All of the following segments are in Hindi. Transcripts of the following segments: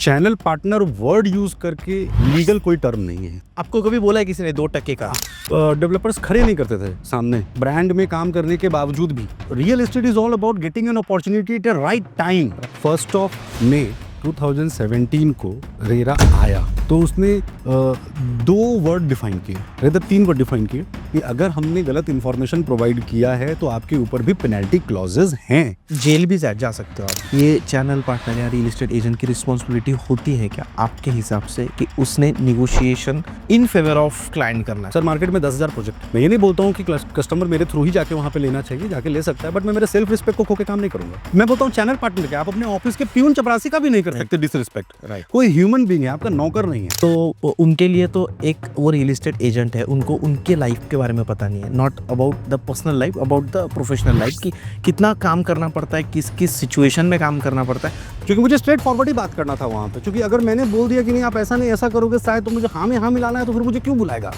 चैनल पार्टनर वर्ड यूज करके लीगल कोई टर्म नहीं है। आपको कभी बोला है किसी ने 2% का? डेवलपर्स खड़े नहीं करते थे सामने ब्रांड में काम करने के बावजूद भी। Real estate is all about getting an opportunity at a right time. 1 मई 2017 को रेरा आया तो उसने 2 वर्ड डिफाइन किए, रेदर 3 वर्ड डिफाइन किए कि अगर हमने गलत इंफॉर्मेशन प्रोवाइड किया है तो आपके ऊपर भी पेनल्टी क्लॉजेज हैं, जेल भी जा सकते हो आप। ये चैनल पार्टनर या रियल एस्टेट एजेंट की रिस्पॉन्सिबिलिटी होती है क्या आपके हिसाब से कि उसने negotiation in favour of client करना है? सर मार्केट में 10,000 प्रोजेक्ट, मैं ये नहीं बोलता हूँ कि कस्टमर मेरे थ्रू ही जाके वहाँ पे लेना चाहिए, जाके ले सकता है, बट मैं मेरे सेल्फ रिस्पेक्ट को खो के काम नहीं करूंगा। मैं बोलता हूँ चैनल पार्टनर के आप अपने ऑफिस के प्यून चपरासी का भी नहीं कर सकते डिसरिस्पेक्ट। राइट। कोई ह्यूमन बीइंग है, आपका नौकर नहीं है। तो उनके लिए तो एक वो रियल एस्टेट एजेंट है, उनको उनके लाइफ के बारे में पता नहीं है, not about the personal life, about the professional life, कि कितना काम करना पड़ता है, किस किस सिचुएशन में काम करना पड़ता है। क्योंकि मुझे स्ट्रेट फॉरवर्ड ही बात करना था वहाँ पे, क्योंकि अगर मैंने बोल दिया कि नहीं आप ऐसा नहीं ऐसा करोगे शायद, तो मुझे हाँ में हाँ मिलाना है, तो फिर मुझे क्यों बुलाएगा?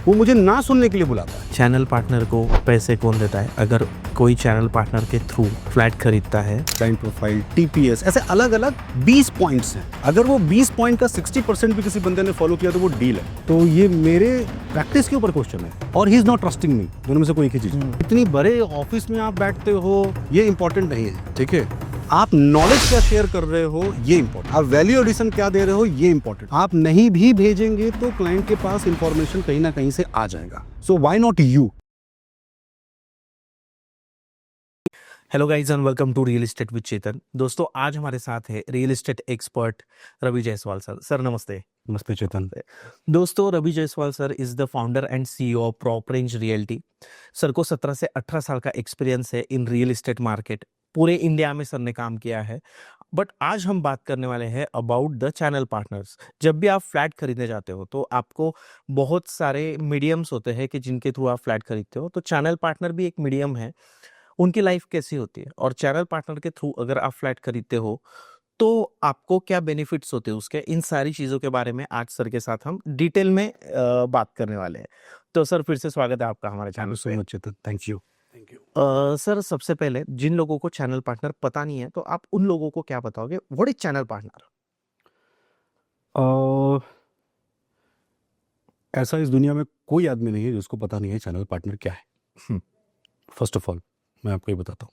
वो मुझे ना सुनने के लिए बुलाता है। चैनल पार्टनर को पैसे कौन देता है? अगर कोई चैनल पार्टनर के थ्रू फ्लैट खरीदता है, क्लाइंट प्रोफाइल, टीपीएस, ऐसे अलग अलग 20 पॉइंट्स हैं। अगर वो 20 पॉइंट का 60% भी किसी बंदे ने फॉलो किया तो वो डील है। तो ये मेरे प्रैक्टिस के ऊपर क्वेश्चन है और ही इज नॉट ट्रस्टिंग मी, दोनों में से कोई एक ही चीज। इतनी बड़े ऑफिस में आप बैठते हो ये इंपॉर्टेंट नहीं है, ठीक है? आप नॉलेज क्या शेयर कर रहे हो ये इंपॉर्टेंट, आप वैल्यू एडिशन क्या दे रहे हो ये इंपॉर्टेंट। आप नहीं भी भेजेंगे तो क्लाइंट के पास इंफॉर्मेशन कहीं ना कहीं से आ जाएगा। So why not you? Hello guys and welcome to real estate with Chetan. दोस्तों आज हमारे साथ है रियल एस्टेट expert Ravi Jaiswal sir. Sir नमस्ते। नमस्ते चेतन। दोस्तों Ravi Jaiswal sir is the founder and CEO of Proper Range Realty. Sir को 17 से 18 साल का एक्सपीरियंस है इन रियल एस्टेट मार्केट। पूरे इंडिया में सर ने काम किया है। बट आज हम बात करने वाले हैं अबाउट द चैनल पार्टनर्स। जब भी आप फ्लैट खरीदने जाते हो तो आपको बहुत सारे मीडियम्स होते हैं कि जिनके थ्रू आप फ्लैट खरीदते हो, तो चैनल पार्टनर भी एक मीडियम है। उनकी लाइफ कैसी होती है और चैनल पार्टनर के थ्रू अगर आप फ्लैट खरीदते हो तो आपको क्या बेनिफिट्स होते हैं उसके, इन सारी चीज़ों के बारे में आज सर के साथ हम डिटेल में बात करने वाले हैं। तो सर फिर से स्वागत है आपका हमारे चैनल सो पे। Much Chetan, thank you. Sir सबसे पहले जिन लोगों को चैनल पार्टनर पता नहीं है तो आप उन लोगों को क्या बताओगे, व्हाट इज चैनल पार्टनर? ऐसा इस दुनिया में कोई आदमी नहीं है जिसको पता नहीं है चैनल पार्टनर क्या है। फर्स्ट ऑफ ऑल मैं आपको ये बताता हूँ,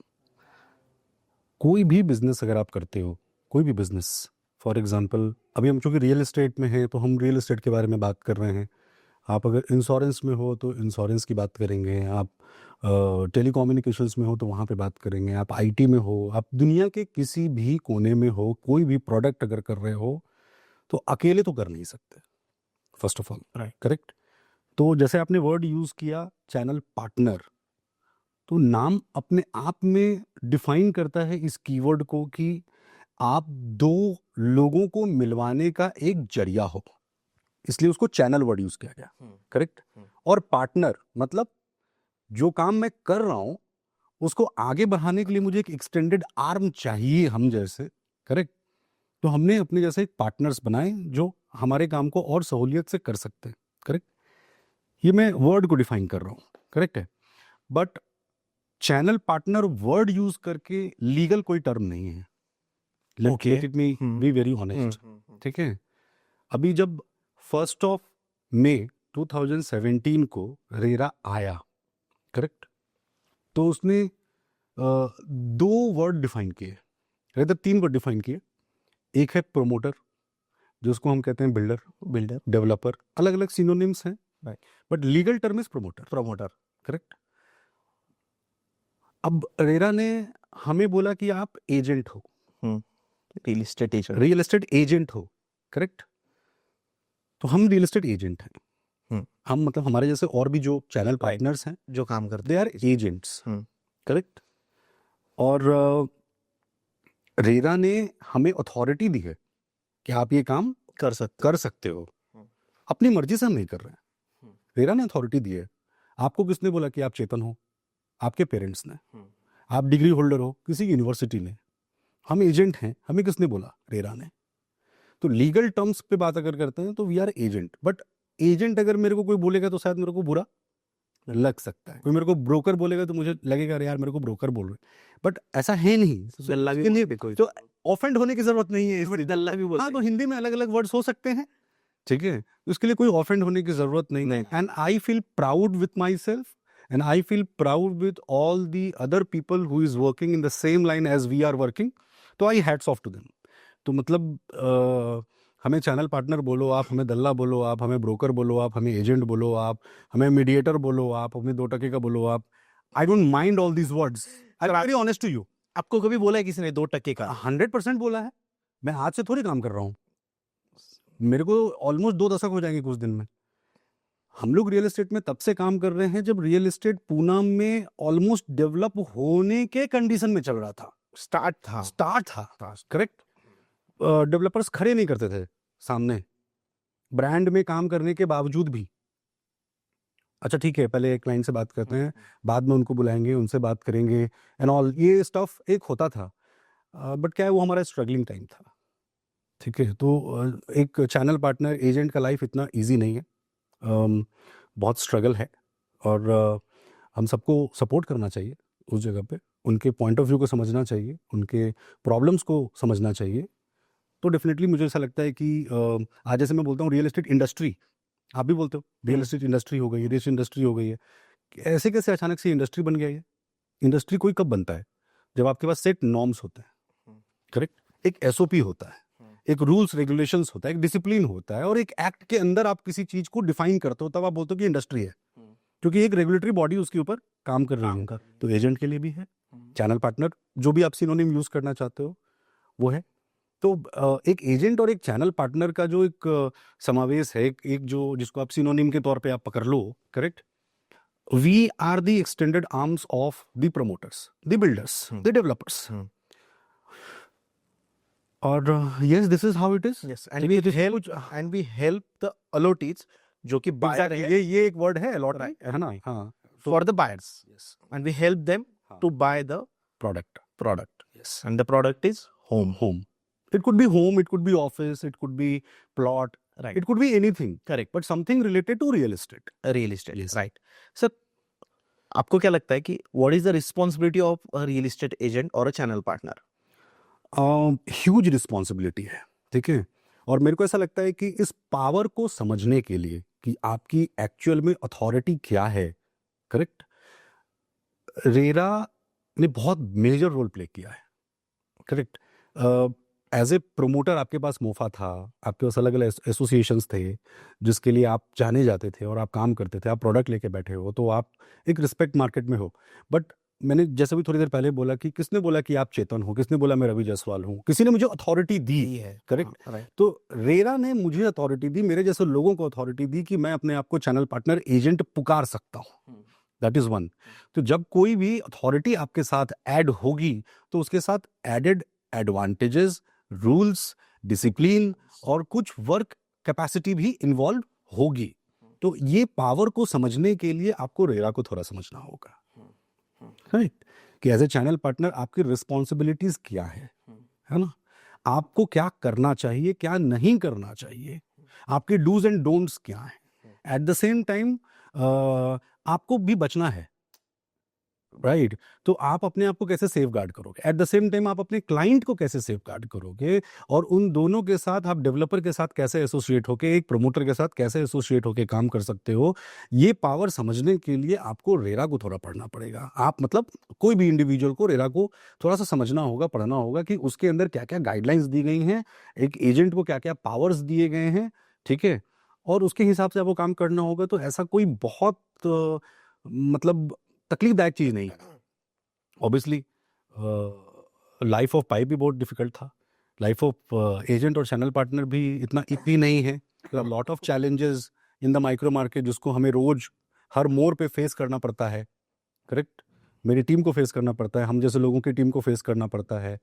कोई भी बिजनेस अगर आप करते हो, कोई भी बिजनेस, फॉर एग्जांपल अभी हम चूँकि रियल एस्टेट में हैं तो हम रियल एस्टेट के बारे में बात कर रहे हैं। आप अगर इंश्योरेंस में हो तो इंश्योरेंस की बात करेंगे, आप टेलीकम्युनिकेशंस में हो तो वहाँ पे बात करेंगे, आप आईटी में हो, आप दुनिया के किसी भी कोने में हो, कोई भी प्रोडक्ट अगर कर रहे हो तो अकेले तो कर नहीं सकते, first of all, right. Correct? तो जैसे आपने वर्ड यूज़ किया चैनल पार्टनर, तो नाम अपने आप में डिफाइन करता है इस कीवर्ड को कि आप 2 लोगों को मिलवाने का एक जरिया हो, इसलिए उसको चैनल वर्ड यूज किया गया, करेक्ट? और पार्टनर मतलब जो काम मैं कर रहा हूं उसको आगे बढ़ाने के लिए मुझे एक एक्सटेंडेड आर्म चाहिए, हम जैसे, करेक्ट? तो हमने अपने जैसे एक पार्टनर्स बनाए जो हमारे काम को और सहूलियत से कर सकते हैं, करेक्ट? ये मैं वर्ड को डिफाइन कर रहा हूं, करेक्ट है? But channel partner word use करके लीगल कोई टर्म नहीं है। Okay. Let it me be very honest, ठीक है? अभी जब 1 मई 2017 को रेरा आया, करेक्ट? तो उसने 2 वर्ड डिफाइन किए, रेदर 3 वर्ड डिफाइन किए। एक है प्रोमोटर, जिसको हम कहते हैं बिल्डर, डेवलपर, अलग अलग सिनोनिम्स हैं, but legal term is promoter, correct? अब रेरा ने हमें बोला कि आप एजेंट हो, रियल एस्टेट एजेंट हो, करेक्ट? तो हम रियल एस्टेट एजेंट हैं। हम मतलब हमारे जैसे और भी जो चैनल पार्टनर्स हैं जो काम करते दे आर एजेंट्स, करेक्ट? और रेरा ने हमें अथॉरिटी दी है कि आप ये काम कर सकते हो। अपनी मर्जी से हम नहीं कर रहे हैं, रेरा ने अथॉरिटी दी है। आपको किसने बोला कि आप चेतन हो? आपके पेरेंट्स ने। आप डिग्री होल्डर हो किसी यूनिवर्सिटी ने। हम एजेंट हैं, हमें किसने बोला? रेरा ने। तो लीगल टर्म्स पे बात अगर करते हैं तो we are agent, but agent अगर मेरे को कोई बोलेगा तो शायद मेरे को बुरा लग सकता है। कोई मेरे को ब्रोकर बोलेगा तो मुझे लगेगा अरे यार मेरे को ब्रोकर बोल रहे, बट ऐसा है नहीं। दल्ला भी इसके लिए बोलते कोई। तो ऑफेंड होने की जरूरत नहीं है इसमें। दल्ला भी हाँ, बोलते तो हिंदी में अलग अलग वर्ड्स हो सकते हैं, ठीक है, उसके लिए कोई ऑफेंड होने की जरूरत नहीं। नहीं। And I feel proud with myself and I feel proud with all the other people who is working in the same line as we are working. तो I hats off to them. तो मतलब हमें चैनल पार्टनर बोलो आप, हमें दल्ला बोलो आप, हमें ब्रोकर बोलो आप, हमें एजेंट बोलो आप, हमें मीडिएटर बोलो आप, हमें 2 टके का बोलो आप, I don't mind all these words. I am very honest to you. आपको कभी बोला है किसी ने 2 टके का? 100% बोला है। मैं आज से थोड़ी काम कर रहा हूँ, मेरे को ऑलमोस्ट 2 दशक हो जाएंगे कुछ दिन में। हम लोग रियल एस्टेट में तब से काम कर रहे हैं जब रियल एस्टेट पूना में ऑलमोस्ट डेवलप होने के कंडीशन में चल रहा था। स्टार्ट था। करेक्ट। डेवलपर्स खड़े नहीं करते थे सामने, ब्रांड में काम करने के बावजूद भी। अच्छा ठीक है, पहले एक क्लाइंट से बात करते हैं, बाद में उनको बुलाएंगे, उनसे बात करेंगे एंड ऑल, ये स्टफ एक होता था। बट क्या है, वो हमारा स्ट्रगलिंग टाइम था, ठीक है। तो एक चैनल पार्टनर एजेंट का लाइफ इतना इजी नहीं है, बहुत स्ट्रगल है। और हम सबको सपोर्ट करना चाहिए उस जगह पे, उनके पॉइंट ऑफ व्यू को समझना चाहिए, उनके प्रॉब्लम्स को समझना चाहिए। तो डेफिनेटली मुझे ऐसा लगता है कि आज जैसे मैं बोलता हूँ रियल एस्टेट इंडस्ट्री, आप भी बोलते हो रियल एस्टेट इंडस्ट्री हो गई है, रियल इंडस्ट्री हो गई है, ऐसे कैसे अचानक से इंडस्ट्री बन गया ये? इंडस्ट्री कोई कब बनता है? जब आपके पास सेट नॉर्म्स होते हैं, करेक्ट, एक एसओपी होता है, एक रूल्स रेगुलेशंस होता है, एक डिसिप्लिन होता है, और एक एक्ट के अंदर आप किसी चीज को डिफाइन करते हो, तब आप बोलते हो कि इंडस्ट्री है, क्योंकि एक रेगुलेटरी बॉडी उसके ऊपर काम कर रही है। तो एजेंट के लिए भी है, चैनल पार्टनर, जो भी आप सिनोनिम यूज करना चाहते हो वो है। तो एक एजेंट और एक चैनल पार्टनर का जो एक समावेश है, एक जो जिसको आप सिनोनिम के तौर पे आप पकड़ लो, correct, we are the extended arms of the promoters, the builders, the developers. और yes, this is how it is. Yes, and we help the allottees जो कि buyer है, ये एक वर्ड है अलॉट, Right. है ना? हाँ, for the buyers. yes, And we help them हाँ. to buy the product, product. yes, And the product is home. home. It could be home, it could be office, it could be plot, Right. it could be anything, Correct. but something related to real estate. Real estate. Yes. Right. Sir, आपको क्या लगता है कि what is the responsibility of a real estate agent or a channel partner? Huge responsibility है, ठीक है। और मेरे को ऐसा लगता है कि इस पावर को समझने के लिए कि आपकी एक्चुअल में अथॉरिटी क्या है, करेक्ट, रेरा ने बहुत मेजर रोल प्ले किया है, करेक्ट। एज ए प्रोमोटर आपके पास मोफा था, आपके पास अलग अलग एसोसिएशंस थे जिसके लिए आप जाने जाते थे और आप काम करते थे, आप प्रोडक्ट लेके बैठे हो, तो आप एक रिस्पेक्ट मार्केट में हो। बट मैंने जैसे भी थोड़ी देर पहले बोला कि किसने बोला कि आप चेतन हो, किसने बोला मैं रवि जायसवाल हूँ, किसी ने मुझे अथॉरिटी दी है, करेक्ट। Right. तो रेरा ने मुझे अथॉरिटी दी, मेरे जैसे लोगों को अथॉरिटी दी कि मैं अपने आप को चैनल पार्टनर एजेंट पुकार सकता हूँ। That is one. तो जब कोई भी अथॉरिटी आपके साथ ऐड होगी तो उसके साथ एडेड एडवांटेजेस, रूल्स, डिसिप्लिन और कुछ वर्क कैपेसिटी भी इन्वॉल्व होगी। तो ये पावर को समझने के लिए आपको रेरा को थोड़ा समझना होगा, राइट, कि एज ए चैनल पार्टनर आपकी रिस्पॉन्सिबिलिटीज क्या है ना? आपको क्या करना चाहिए, क्या नहीं करना चाहिए, आपके डूज एंड डोंट्स क्या हैं। एट द सेम टाइम आपको भी बचना है, राइट। तो आप अपने आप को कैसे सेफ गार्ड करोगे, एट द सेम टाइम आप अपने क्लाइंट को कैसे सेफ गार्ड करोगे, और उन दोनों के साथ आप डेवलपर के साथ कैसे एसोसिएट होके, एक प्रमोटर के साथ कैसे एसोसिएट होके काम कर सकते हो। ये पावर समझने के लिए आपको रेरा को थोड़ा पढ़ना पड़ेगा। आप मतलब कोई भी इंडिविजुअल को रेरा को थोड़ा सा समझना होगा, पढ़ना होगा कि उसके अंदर क्या क्या गाइडलाइंस दी गई हैं, एक एजेंट को क्या क्या पावर्स दिए गए हैं, ठीक है, और उसके हिसाब से आपको काम करना होगा। तो ऐसा कोई बहुत मतलब तकलीफदायक चीज नहीं है। ऑब्वियसली लाइफ ऑफ पाई भी बहुत डिफिकल्ट था, लाइफ ऑफ एजेंट और चैनल पार्टनर भी इतना इजी नहीं है। Lot of challenges in the micro market जिसको हमें रोज हर मोड़ पे फेस करना पड़ता है, करेक्ट। मेरी टीम को फेस करना पड़ता है, हम जैसे लोगों की टीम को फेस करना पड़ता है,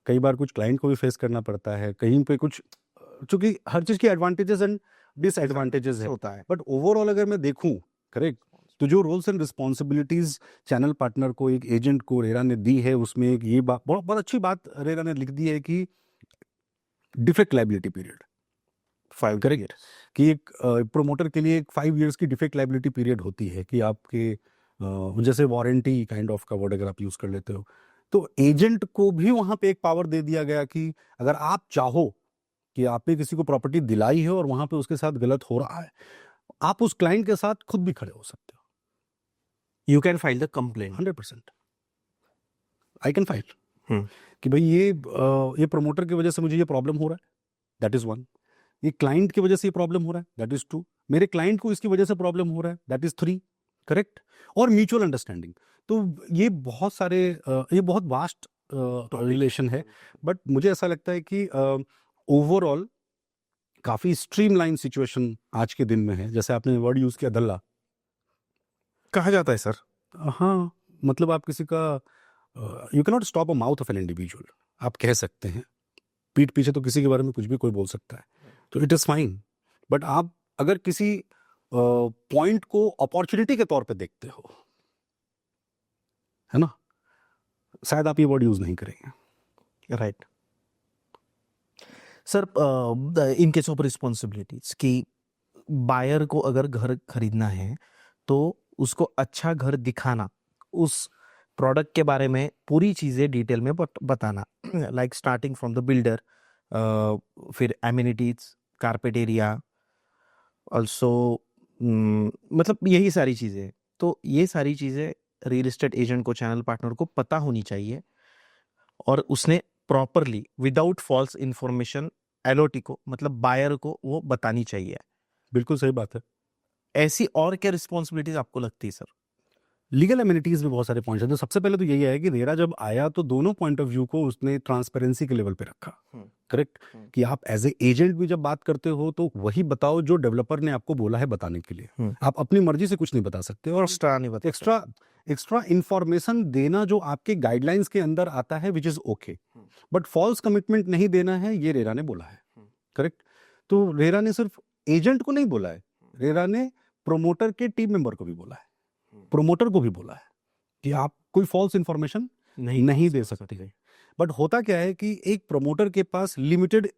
कई बार कुछ क्लाइंट को भी फेस करना पड़ता है, कहीं पे कुछ, चूंकि हर चीज़ की एडवांटेजेस एंड डिसएडवांटेजेस है, होता है। बट ओवरऑल अगर मैं देखूं, करेक्ट, तो जो roles and responsibilities channel partner को, एक एजेंट को रेरा ने दी है, उसमें एक ये बात बहुत बहुत अच्छी बात रेरा ने लिख दी है कि defect liability period 5 correct years. कि एक प्रोमोटर के लिए एक 5 इयर्स की डिफेक्ट लाइबिलिटी पीरियड होती है कि आपके जैसे वारंटी काइंड ऑफ का वर्ड अगर आप यूज कर लेते हो, तो एजेंट को भी वहां पे एक पावर दे दिया गया कि अगर आप चाहो कि आपने किसी को प्रॉपर्टी दिलाई है और वहां पे उसके साथ गलत हो रहा है, आप उस क्लाइंट के साथ खुद भी खड़े हो सकते हो। You can file the complaint. 100% I can file hmm, कि भाई ये प्रमोटर की वजह से मुझे ये प्रॉब्लम हो रहा है, दैट इज वन। ये क्लाइंट की वजह से ये प्रॉब्लम हो रहा है, दैट इज 2। मेरे क्लाइंट को इसकी वजह से प्रॉब्लम हो रहा है, दैट इज 3। करेक्ट। और म्यूचुअल अंडरस्टैंडिंग, तो ये बहुत सारे ये बहुत वास्ट रिलेशन है, बट मुझे ऐसा लगता है कि ओवरऑल काफी स्ट्रीमलाइन सिचुएशन आज के दिन में है। जैसे आपने वर्ड यूज किया धल्ला, कहा जाता है सर। हाँ, मतलब आप किसी का you can not stop a mouth of an individual, आप कह सकते हैं, पीठ पीछे तो किसी के बारे में कुछ भी कोई बोल सकता है, तो इट इज फाइन। बट आप अगर किसी पॉइंट को अपॉर्चुनिटी के तौर पे देखते हो, है ना, शायद आप ये वर्ड यूज नहीं करेंगे। Right sir, in case of responsibilities कि बायर को अगर घर खरीदना है तो उसको अच्छा घर दिखाना, उस प्रोडक्ट के बारे में पूरी चीज़ें डिटेल में बताना, like starting from the builder, फिर एमिनिटीज, कारपेट एरिया, ऑल्सो मतलब यही सारी चीज़ें। तो ये सारी चीज़ें रियल एस्टेट एजेंट को, चैनल पार्टनर को पता होनी चाहिए, और उसने properly without false information LOT को, मतलब बायर को, वो बतानी चाहिए। बिल्कुल सही बात है। ऐसी और क्या रिस्पॉन्सिबिलिटीज आपको लगती है सर? लीगल एमिनिटीज में बहुत सारे पॉइंट्स हैं। तो सबसे पहले तो यही है कि रेरा जब आया तो दोनों पॉइंट ऑफ व्यू को उसने ट्रांसपेरेंसी के लेवल पे रखा। करेक्ट कि आप एज ए एजेंट भी जब बात करते हो तो वही बताओ जो डेवलपर ने आपको बोला है बताने के लिए। आप अपनी मर्जी से कुछ नहीं बता सकते, और एक्स्ट्रा नहीं बता, एक्स्ट्रा इंफॉर्मेशन देना जो आपके गाइडलाइंस के अंदर आता है, which is okay, but false commitment नहीं देना है, ये रेरा ने बोला है। करेक्ट। तो रेरा ने सिर्फ एजेंट को नहीं बोला है, रेरा ने प्रोमोटर के टीम मेंबर को भी बोला है, प्रोमोटर को भी बोला है कि आप कोई फॉल्स इंफॉर्मेशन नहीं दे सकते। बट होता क्या है कि एक प्रोमोटर के पास लिमिटेड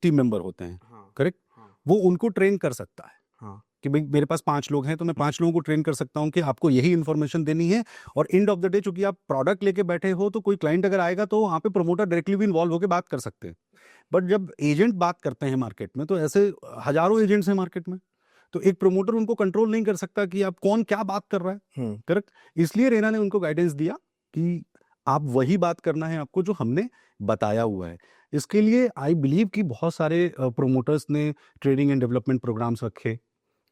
टीम मेंबर होते हैं। करेक्ट। वो उनको ट्रेन कर सकता है कि भाई मेरे पास 5 लोग हैं तो मैं 5 लोगों को ट्रेन कर सकता हूं कि आपको यही इन्फॉर्मेशन देनी है। और एंड ऑफ द डे चूंकि आप प्रोडक्ट लेके बैठे हो तो कोई क्लाइंट अगर आएगा तो वहां पे प्रोमोटर डायरेक्टली भी इन्वॉल्व होकर बात कर सकते हैं। बट जब एजेंट बात करते हैं मार्केट में, तो ऐसे हजारों एजेंट्स हैं मार्केट में, तो एक प्रोमोटर उनको कंट्रोल नहीं कर सकता कि आप कौन क्या बात कर रहा है। करेक्ट। इसलिए रेना ने उनको गाइडेंस दिया कि आप वही बात करना है आपको जो हमने बताया हुआ है। इसके लिए आई बिलीव कि बहुत सारे प्रोमोटर्स ने ट्रेनिंग एंड डेवलपमेंट प्रोग्राम्स रखे,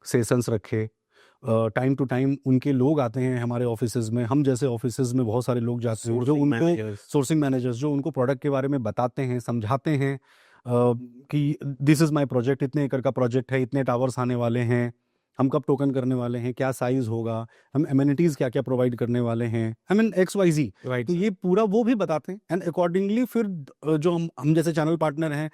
सेशंस रखे, टाइम टू टाइम उनके लोग आते हैं हमारे ऑफिसेज में, हम जैसे ऑफिसेज में बहुत सारे लोग जाते हैं जो उनको सोर्सिंग मैनेजर्स जो उनको प्रोडक्ट के बारे में बताते हैं, समझाते हैं कि दिस इज माय प्रोजेक्ट, इतने एकड़ का प्रोजेक्ट है, इतने टावर्स आने वाले हैं, हम कब टोकन करने वाले हैं, क्या साइज होगा, हम एमिनिटीज क्या क्या प्रोवाइड करने वाले हैं, आई मीन XYZ। तो ये पूरा वो भी बताते हैं, एंड अकॉर्डिंगली फिर जो हम जैसे चैनल पार्टनर हैं,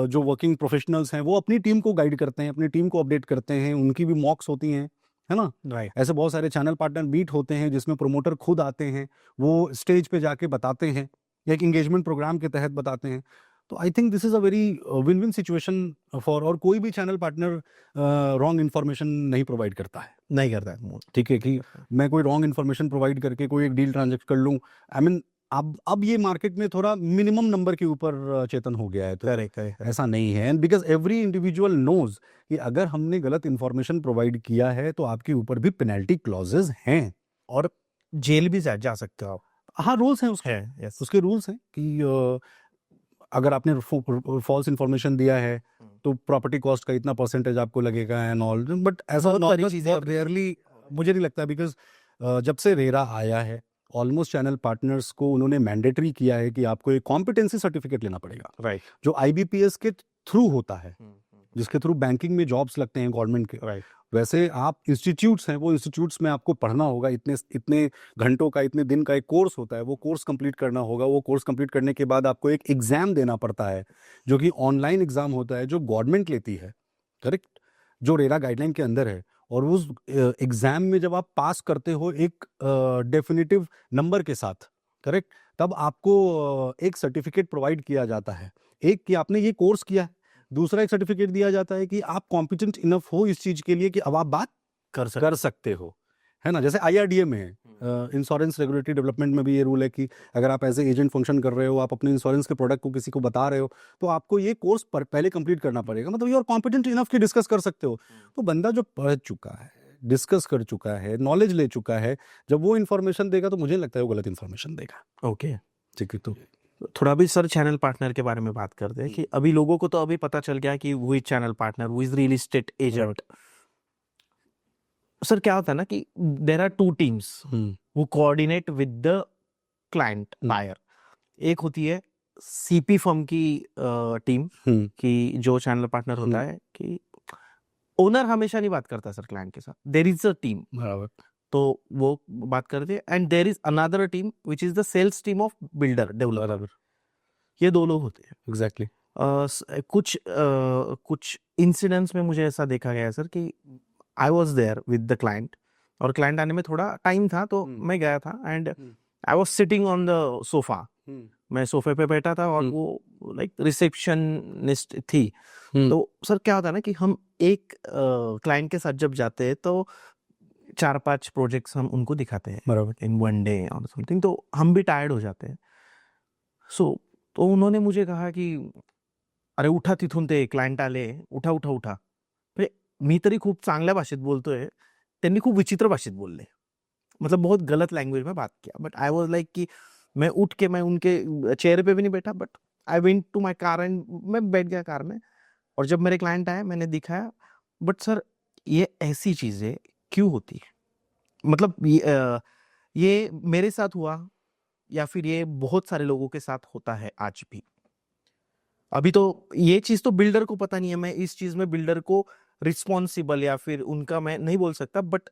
जो वर्किंग प्रोफेशनल्स हैं, वो अपनी टीम को गाइड करते हैं, अपनी टीम को अपडेट करते हैं, उनकी भी मॉक्स होती हैं, है ना। ऐसे बहुत सारे चैनल पार्टनर मीट होते हैं जिसमें प्रोमोटर खुद आते हैं, वो स्टेज पे जाके बताते हैं, एक एंगेजमेंट प्रोग्राम के तहत बताते हैं। तो I think this is a very win win situation for, और कोई भी चैनल पार्टनर रॉन्ग इन्फॉर्मेशन नहीं प्रोवाइड करता है। ठीक है कि मैं कोई रॉन्ग इन्फॉर्मेशन प्रोवाइड करके कोई एक डील ट्रांजेक्ट कर लूँ, आई मीन अब ये मार्केट में थोड़ा मिनिमम नंबर के ऊपर चेतन हो गया है, तो ऐसा नहीं है। And because every individual knows कि अगर हमने गलत इन्फॉर्मेशन प्रोवाइड किया है तो आपके ऊपर भी पेनल्टी क्लॉजेज हैं, और जेल भी जा सकते हो आप। हाँ, रूल्स हैं उसके, उसके रूल्स हैं कि अगर आपने फॉल्स इन्फॉर्मेशन दिया है तो प्रॉपर्टी कॉस्ट का इतना परसेंटेज आपको लगेगा एंड ऑल। बट ऐसा रेयरली मुझे नहीं लगता, बिकॉज जब से रेरा आया है ऑलमोस्ट चैनल पार्टनर्स को उन्होंने मैंडेटरी किया है कि आपको एक कॉम्पिटेंसी सर्टिफिकेट लेना पड़ेगा, जो IBPS के थ्रू होता है, जिसके थ्रू बैंकिंग में जॉब्स लगते हैं गवर्नमेंट के। वैसे आप इंस्टीट्यूट्स हैं, वो इंस्टीट्यूट्स में आपको पढ़ना होगा, इतने घंटों का, इतने दिन का एक कोर्स होता है, वो कोर्स कंप्लीट करना होगा। वो कोर्स कंप्लीट करने के बाद आपको एक एग्जाम देना पड़ता है, जो कि ऑनलाइन एग्जाम होता है, जो गवर्नमेंट लेती है। करेक्ट। जो रेरा गाइडलाइन के अंदर है, और उस एग्जाम में जब आप पास करते हो एक डेफिनेटिव नंबर के साथ, करेक्ट, तब आपको एक सर्टिफिकेट प्रोवाइड किया जाता है, एक कि आपने ये कोर्स किया है, दूसरा एक सर्टिफिकेट दिया जाता है कि आप कॉम्पिटेंट इनफ हो इस चीज के लिए कि अब आप बात कर सकते हो, है ना। जैसे IRDA में है, इंश्योरेंस रेगुलेटरी डेवलपमेंट में भी ये रूल है कि अगर आप एज ए एजेंट फंक्शन कर रहे हो, आप अपने इंश्योरेंस के प्रोडक्ट को किसी को बता रहे हो, तो आपको ये कोर्स पहले कंप्लीट करना पड़ेगा, मतलब यू आर कॉम्पिटेंट इनफ कि डिस्कस कर सकते हो। तो बंदा जो पढ़ चुका है, डिस्कस कर चुका है, नॉलेज ले चुका है, जब वो इन्फॉर्मेशन देगा तो मुझे नहीं लगता है वो गलत इन्फॉर्मेशन देगा। ओके, ठीक है, तो थोड़ा भी सर चैनल पार्टनर के बारे में बात करते हैं कि अभी लोगों को तो अभी पता चल गया कि वो चैनल पार्टनर, वो is real estate agent. Sir क्या होता है ना कि देर आर टू टीम्स वो coordinate with the client buyer. एक होती है CP फर्म की टीम कि जो चैनल पार्टनर होता है कि ओनर हमेशा नहीं बात करता सर क्लाइंट के साथ, देर इज अ टीम, बराबर, तो वो बात करते हैं। And there is another team which is the sales team of builder developer. बराबर, ये दो लोग होते हैं। एग्जैक्टली। कुछ इंसिडेंट्स में मुझे ऐसा देखा गया है सर कि I was there with the client, और क्लाइंट आने में थोड़ा टाइम था तो मैं गया था, and I was sitting on the sofa. मैं सोफे पे बैठा था और वो लाइक रिसेप्शनिस्ट थी। तो सर क्या होता है ना कि हम एक क्लाइंट के साथ जब जाते हैं तो 4-5 प्रोजेक्ट्स हम उनको दिखाते हैं बराबर, इन वन डे और समथिंग, तो हम भी टायर्ड हो जाते हैं। तो उन्होंने मुझे कहा कि अरे उठा तिथून ते क्लायंट आले, उठा उठा उठा। म्हणजे मी तरी खूप चांगल्या भाषेत बोलतोय, त्यांनी खूप विचित्र भाषेत बोलले, मतलब बहुत गलत लैंग्वेज में बात किया। बट आई वॉज लाइक कि मैं उठ के मैं उनके चेहरे पे भी नहीं बैठा, but I went to my car and मैं बैठ गया कार में। और जब मेरे क्लाइंट आए मैंने दिखाया। बट सर ये ऐसी चीजें क्यों होती है, मतलब ये मेरे साथ हुआ या फिर ये बहुत सारे लोगों के साथ होता है आज भी। अभी तो ये चीज तो बिल्डर को पता नहीं है, मैं इस चीज में बिल्डर को रिस्पॉन्सिबल या फिर उनका मैं नहीं बोल सकता, बट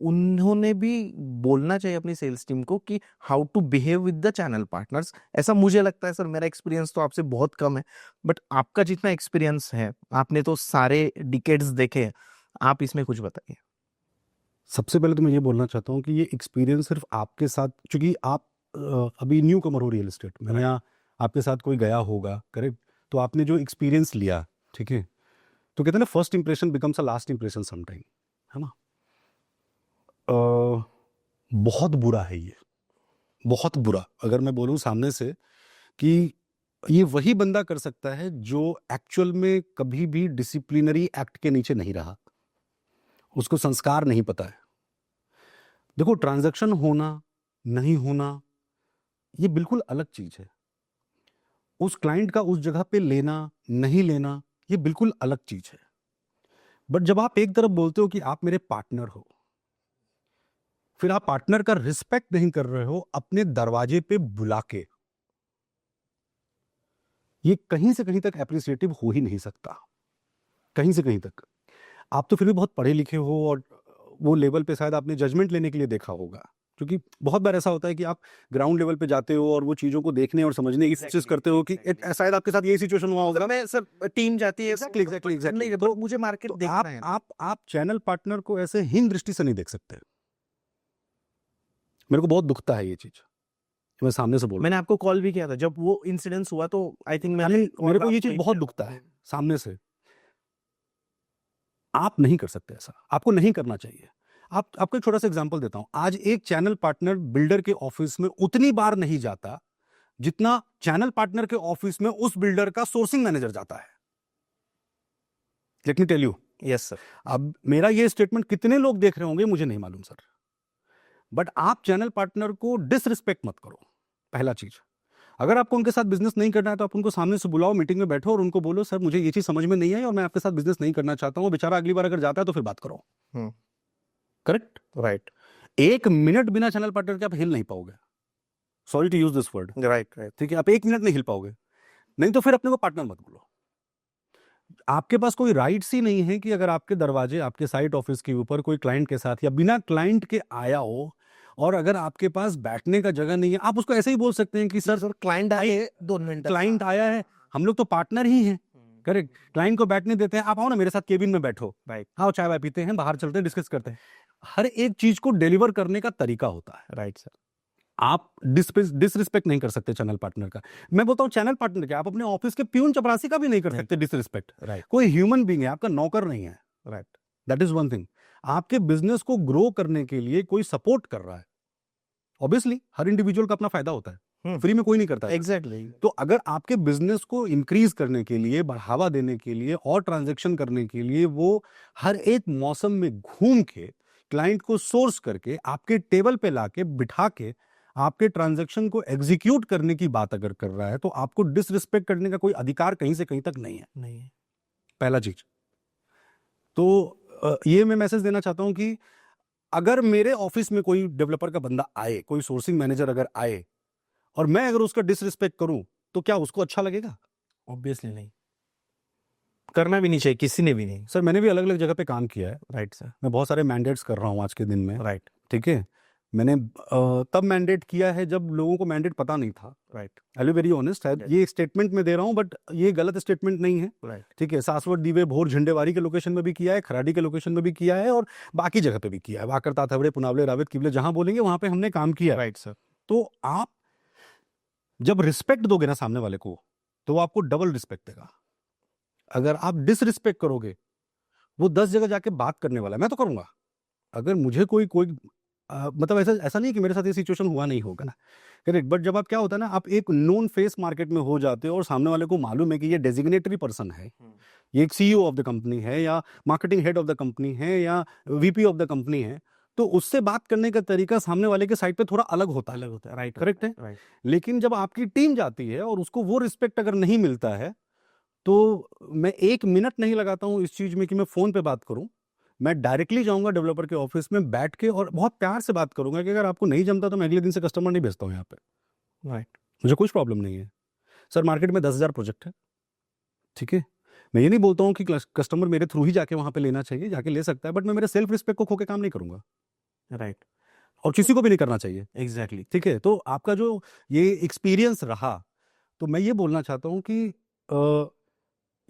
उन्होंने भी बोलना चाहिए अपनी सेल्स टीम को कि how to behave with the channel partners. ऐसा मुझे लगता है सर, मेरा एक्सपीरियंस तो आपसे बहुत कम है, बट आपका जितना एक्सपीरियंस है, आपने तो सारे डिकेड्स देखे हैं, आप इसमें कुछ बताइए। सबसे पहले तो मैं ये बोलना चाहता हूँ कि ये एक्सपीरियंस सिर्फ आपके साथ, क्योंकि आप अभी न्यू कमर हो रियल एस्टेट में, या आपके साथ कोई गया होगा, करेक्ट, तो आपने जो एक्सपीरियंस लिया, ठीक है, तो कहते हैं ना first impression becomes a last impression sometime, है ना। बहुत बुरा है ये, बहुत बुरा। अगर मैं बोलूँ सामने से कि ये वही बंदा कर सकता है जो एक्चुअल में कभी भी डिसिप्लिनरी एक्ट के नीचे नहीं रहा, उसको संस्कार नहीं पता है। देखो, ट्रांजैक्शन होना नहीं होना ये बिल्कुल अलग चीज है, उस क्लाइंट का उस जगह पे लेना नहीं लेना ये बिल्कुल अलग चीज है। बट जब आप एक तरफ बोलते हो कि आप मेरे पार्टनर हो, फिर आप पार्टनर का रिस्पेक्ट नहीं कर रहे हो अपने दरवाजे पे बुला के, ये कहीं से कहीं तक एप्रिसिएटिव हो ही नहीं सकता, कहीं से कहीं तक। आप तो फिर भी बहुत पढ़े लिखे हो और वो लेवल पे शायद आपने जजमेंट लेने के लिए देखा होगा, क्योंकि बहुत बार ऐसा होता है कि आप ग्राउंड लेवल पे जाते हो और वो चीज़ों को देखने और समझने की कोशिश करते हो कि शायद आपके साथ यही सिचुएशन हुआ होगा। मैं सर टीम जाती है एग्जैक्टली नहीं, तो मुझे मार्केट देखना है। आप चैनल पार्टनर को ऐसे हीन दृष्टि से नहीं देख सकते। मेरे को बहुत दुखता है ये चीज, मैं सामने से बोल, मैंने आपको कॉल भी किया था जब वो इंसिडेंस हुआ, तो आई थिंक मेरे को ये चीज बहुत दुखता है सामने से। आप नहीं कर सकते ऐसा, आपको नहीं करना चाहिए। आपको एक छोटा सा एग्जांपल देता हूं। आज एक चैनल पार्टनर बिल्डर के ऑफिस में उतनी बार नहीं जाता जितना चैनल पार्टनर के ऑफिस में उस बिल्डर का सोर्सिंग मैनेजर जाता है। Let me tell you. Yes sir. अब मेरा ये स्टेटमेंट कितने लोग देख रहे होंगे मुझे नहीं मालूम सर, बट आप चैनल पार्टनर को डिसरिस्पेक्ट मत करो। पहला चीज, अगर आपको उनके साथ बिजनेस नहीं करना है तो आप उनको सामने से बुलाओ, मीटिंग में बैठो और उनको बोलो सर मुझे ये चीज समझ में नहीं आई और मैं आपके साथ बिजनेस नहीं करना चाहता हूँ। बेचारा अगली बार अगर जाता है तो फिर बात करो। करेक्ट, राइट, एक मिनट बिना चैनल पार्टनर के आप हिल नहीं पाओगे। Sorry to use this word, right right. ठीक है, आप एक मिनट नहीं हिल पाओगे। नहीं तो फिर अपने को पार्टनर मत बोलो। आपके पास कोई राइट्स ही नहीं है कि अगर आपके दरवाजे आपके साइट ऑफिस के ऊपर कोई क्लाइंट के साथ या बिना क्लाइंट के आया हो और अगर आपके पास बैठने का जगह नहीं है, आप उसको ऐसे ही बोल सकते हैं कि सर क्लाइंट आए 2 मिनट, क्लाइंट आया है, हम लोग तो पार्टनर ही हैं। करेक्ट, क्लाइंट को बैठने देते हैं, आप आओ ना मेरे साथ केबिन में बैठो, राइट, आओ चाय वाय पीते हैं, बाहर चलते हैं, डिस्कस करते हैं। हर एक चीज को डिलीवर करने का तरीका होता है। Right sir. आप डिसरिस्पेक्ट नहीं कर सकते चैनल पार्टनर का। मैं बोलता हूँ चैनल पार्टनर क्या, आप अपने ऑफिस के प्यून चपरासी का भी नहीं कर सकते डिसरिस्पेक्ट। राइट कोई ह्यूमन बीइंग है, आपका नौकर नहीं है। Right that is one thing. आपके बिजनेस को ग्रो करने के लिए कोई सपोर्ट कर रहा है, ऑब्वियसली हर इंडिविजुअल का अपना फायदा होता है, फ्री में कोई नहीं करता है। एग्जैक्टली तो अगर आपके बिजनेस को इंक्रीज करने के लिए, बढ़ावा देने के लिए और ट्रांजैक्शन करने के लिए वो हर एक मौसम में घूम के क्लाइंट को सोर्स करके आपके टेबल पे लाके बिठा के आपके ट्रांजैक्शन को एग्जीक्यूट करने की बात अगर कर रहा है, तो आपको डिसरिस्पेक्ट करने का कोई अधिकार कहीं से कहीं तक नहीं है। नहीं है। पहला चीज तो ये मैं मैसेज देना चाहता हूं कि अगर मेरे ऑफिस में कोई डेवलपर का बंदा आए, कोई सोर्सिंग मैनेजर अगर आए और मैं अगर उसका डिसरिस्पेक्ट करूं, तो क्या उसको अच्छा लगेगा? ऑब्वियसली नहीं, करना भी नहीं चाहिए, किसी ने भी नहीं। सर मैंने भी अलग अलग जगह पे काम किया है, राइट सर। मैं बहुत सारे मैंडेट्स कर रहा हूँ आज के दिन में। राइट ठीक है, मैंने तब मैंडेट किया है जब लोगों को मैंडेट पता नहीं था। Right I be very honest है, ये स्टेटमेंट में दे रहा हूँ बट ये गलत स्टेटमेंट नहीं है। राइट ठीक है, सासवट दीवे भोर झंडेवारी के लोकेशन में भी किया है, खराड़ी के लोकेशन में भी किया है और बाकी जगह पे भी किया है, वाकर ताथवड़े पुनावले रावत किबले जहां बोलेंगे वहां पे हमने काम किया है। Right sir. तो आप जब रिस्पेक्ट दोगे ना सामने वाले को, तो वो आपको डबल रिस्पेक्ट देगा। अगर आप डिसरिस्पेक्ट करोगे, वो 10 जगह जाके बात करने वाला है। मैं तो करूंगा, अगर मुझे कोई मतलब ऐसा नहीं है कि मेरे साथ ये सिचुएशन हुआ नहीं होगा ना, करेक्ट। बट जब आप क्या होता है ना, आप एक नोन फेस मार्केट में हो जाते हो और सामने वाले को मालूम है कि ये डेजिग्नेटरी पर्सन है, ये एक सीईओ ऑफ द कंपनी है या marketing head of the company है या वीपी ऑफ द कंपनी है, तो उससे बात करने का तरीका सामने वाले के साइड पे थोड़ा अलग होता है। राइट करेक्ट है। राइट लेकिन जब आपकी टीम जाती है और उसको वो रिस्पेक्ट अगर नहीं मिलता है, तो मैं 1 मिनट नहीं लगाता हूँ इस चीज में कि मैं फोन पे बात करूं। मैं डायरेक्टली जाऊंगा डेवलपर के ऑफिस में बैठ के और बहुत प्यार से बात करूंगा कि अगर आपको नहीं जमता तो मैं अगले दिन से कस्टमर नहीं भेजता हूँ यहाँ पे, राइट मुझे कुछ प्रॉब्लम नहीं है। सर मार्केट में 10,000 प्रोजेक्ट है, ठीक है, मैं ये नहीं बोलता हूँ कि कस्टमर मेरे थ्रू ही जाके वहां पे लेना चाहिए, जाके ले सकता है, बट मैं मेरे सेल्फ रिस्पेक्ट को खो के काम नहीं करूंगा राइट और किसी को भी नहीं करना चाहिए। एग्जैक्टली ठीक है, तो आपका जो ये एक्सपीरियंस रहा, तो मैं ये बोलना चाहता हूँ कि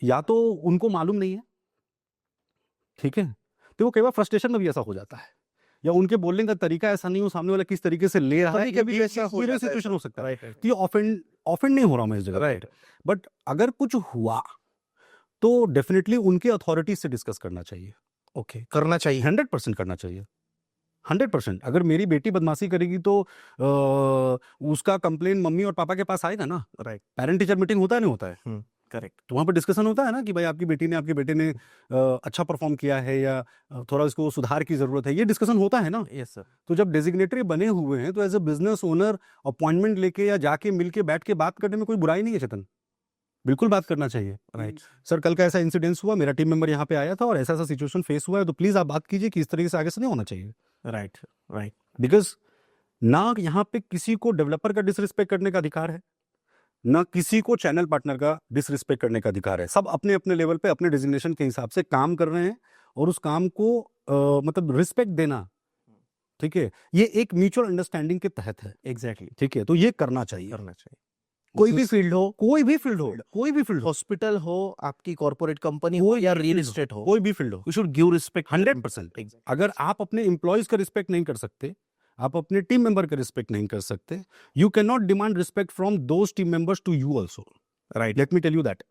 या तो उनको मालूम नहीं है, ठीक है, तो वो कई बार फ्रस्ट्रेशन में भी ऐसा हो जाता है, या उनके बोलने का तरीका ऐसा नहीं हो, सामने वाला किस तरीके से ले रहा है, कभी-कभी वैसा हो जाता है। सिचुएशन हो सकता है। राइट तो ये ऑफेंड नहीं हो रहा मैं इस जगह पे। राइट बट अगर कुछ हुआ तो डेफिनेटली उनके अथॉरिटी से डिस्कस करना चाहिए। ओके, करना चाहिए। 100% करना चाहिए, 100%। अगर मेरी बेटी बदमाशी करेगी तो उसका कंप्लेन मम्मी और पापा के पास आएगा ना। राइट पेरेंट टीचर मीटिंग होता है नहीं होता है, करेक्ट तो वहाँ पर डिस्कशन होता है ना कि भाई आपके बेटे ने अच्छा परफॉर्म किया है या थोड़ा इसको सुधार की जरूरत है, ये डिस्कशन होता है ना। Yes sir. तो जब डेजिग्नेटरी बने हुए हैं तो as a business owner appointment लेके या जाके मिलके बैठ के बात करने में कोई बुराई नहीं है चेतन, बिल्कुल बात करना चाहिए। राइट सर कल का ऐसा इंसिडेंस हुआ, मेरा टीम मेंबर यहाँ पे आया था और ऐसा ऐसा सिचुएशन फेस हुआ है, तो प्लीज आप बात कीजिए कि इस तरीके से आगे से नहीं होना चाहिए। राइट राइट बिकॉज ना यहाँ पे किसी को डेवलपर का डिसरिस्पेक्ट करने का अधिकार है, ना किसी को चैनल पार्टनर का डिसरिस्पेक्ट करने का अधिकार है। सब अपने अपने लेवल पे अपने डिजिग्नेशन के हिसाब से काम कर रहे हैं और उस काम को मतलब रिस्पेक्ट देना, ठीक है, ये एक म्यूचुअल अंडरस्टैंडिंग के तहत है। एग्जैक्टली ठीक है, तो ये करना चाहिए। करना चाहिए। कोई भी फील्ड हो, कोई भी फील्ड हो, कोई भी फील्ड हो, हॉस्पिटल हो, आपकी कॉर्पोरेट कंपनी हो या रियल एस्टेट हो, कोई भी फील्ड हो, यू शुड गिव रिस्पेक्ट 100%। अगर आप अपने एम्प्लॉयज का रिस्पेक्ट नहीं कर सकते, आप अपने टीम मेंबर का रिस्पेक्ट नहीं कर सकते, you can not demand respect from those team members to you also. Right let me tell you that.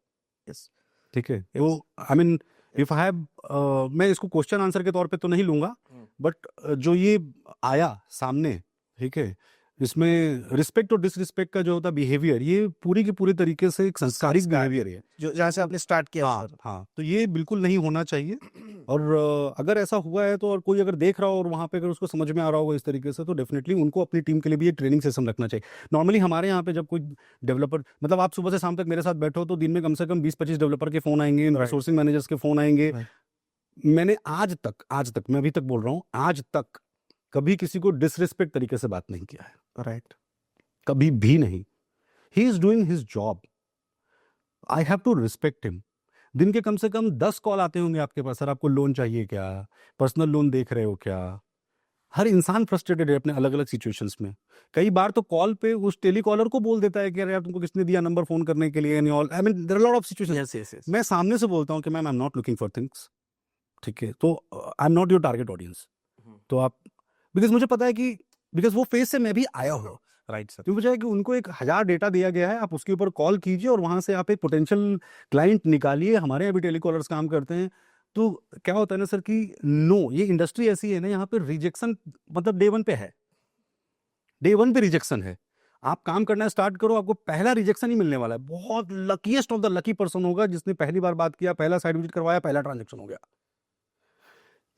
Yes ठीक है, वो I mean if I have, मैं इसको क्वेश्चन आंसर के तौर पे तो नहीं लूंगा, बट जो ये आया सामने, ठीक है, इसमें रिस्पेक्ट और डिसरिस्पेक्ट का जो होता बिहेवियर, ये पूरी की पूरी तरीके से एक संस्कारिक बिहेवियर है, जो जहाँ से आपने स्टार्ट किया। हाँ हाँ, तो ये बिल्कुल नहीं होना चाहिए। और अगर ऐसा हुआ है तो, और कोई अगर देख रहा हो और वहाँ पे अगर उसको समझ में आ रहा होगा इस तरीके से, तो डेफिनेटली उनको अपनी टीम के लिए भी एक ट्रेनिंग सेशन रखना चाहिए। नॉर्मली हमारे यहाँ पे जब कोई डेवलपर, मतलब आप सुबह से शाम तक मेरे साथ बैठो तो दिन में कम से कम 20-25 डेवलपर के फोन आएंगे, सोर्सिंग मैनेजर्स के फोन आएंगे। मैंने आज तक मैं अभी तक बोल रहा हूँ, आज तक कभी किसी को डिसरिस्पेक्ट तरीके से बात नहीं किया है। राइट कभी भी नहीं। He is doing his job, I have to respect him. दिन के कम से कम 10 कॉल आते होंगे आपके पास, सर आपको लोन चाहिए क्या, पर्सनल लोन देख रहे हो क्या। हर इंसान फ्रस्ट्रेटेड है अपने अलग अलग सिचुएशंस में। कई बार तो कॉल पे उस टेलीकॉलर को बोल देता है कि अरे यार तुमको किसने दिया नंबर फोन करने के लिए, and all, I mean there are lot of situations. Yes yes yes मैं सामने से बोलता हूँ कि ma'am I am not looking for things, ठीक है, तो I am not your target audience. तो आप, बिकॉज मुझे पता है कि बिकॉज वो फेज से मैं भी आया हूँ, राइट सर। क्यों बजाय कि उनको एक 1000 डेटा दिया गया है, आप उसके ऊपर कॉल कीजिए और वहां से आप एक पोटेंशियल क्लाइंट निकालिए। हमारे यहाँ भी टेलीकॉलर्स काम करते हैं। तो क्या होता है ना सर कि नो, ये इंडस्ट्री ऐसी है ना, यहाँ पे रिजेक्शन मतलब डे वन पे है, डे वन पे रिजेक्शन है। आप काम करना स्टार्ट करो, आपको पहला रिजेक्शन ही मिलने वाला है। बहुत luckiest of the lucky person होगा जिसने पहली बार बात किया, पहला साइट विजिट करवाया, पहला ट्रांजेक्शन हो गया।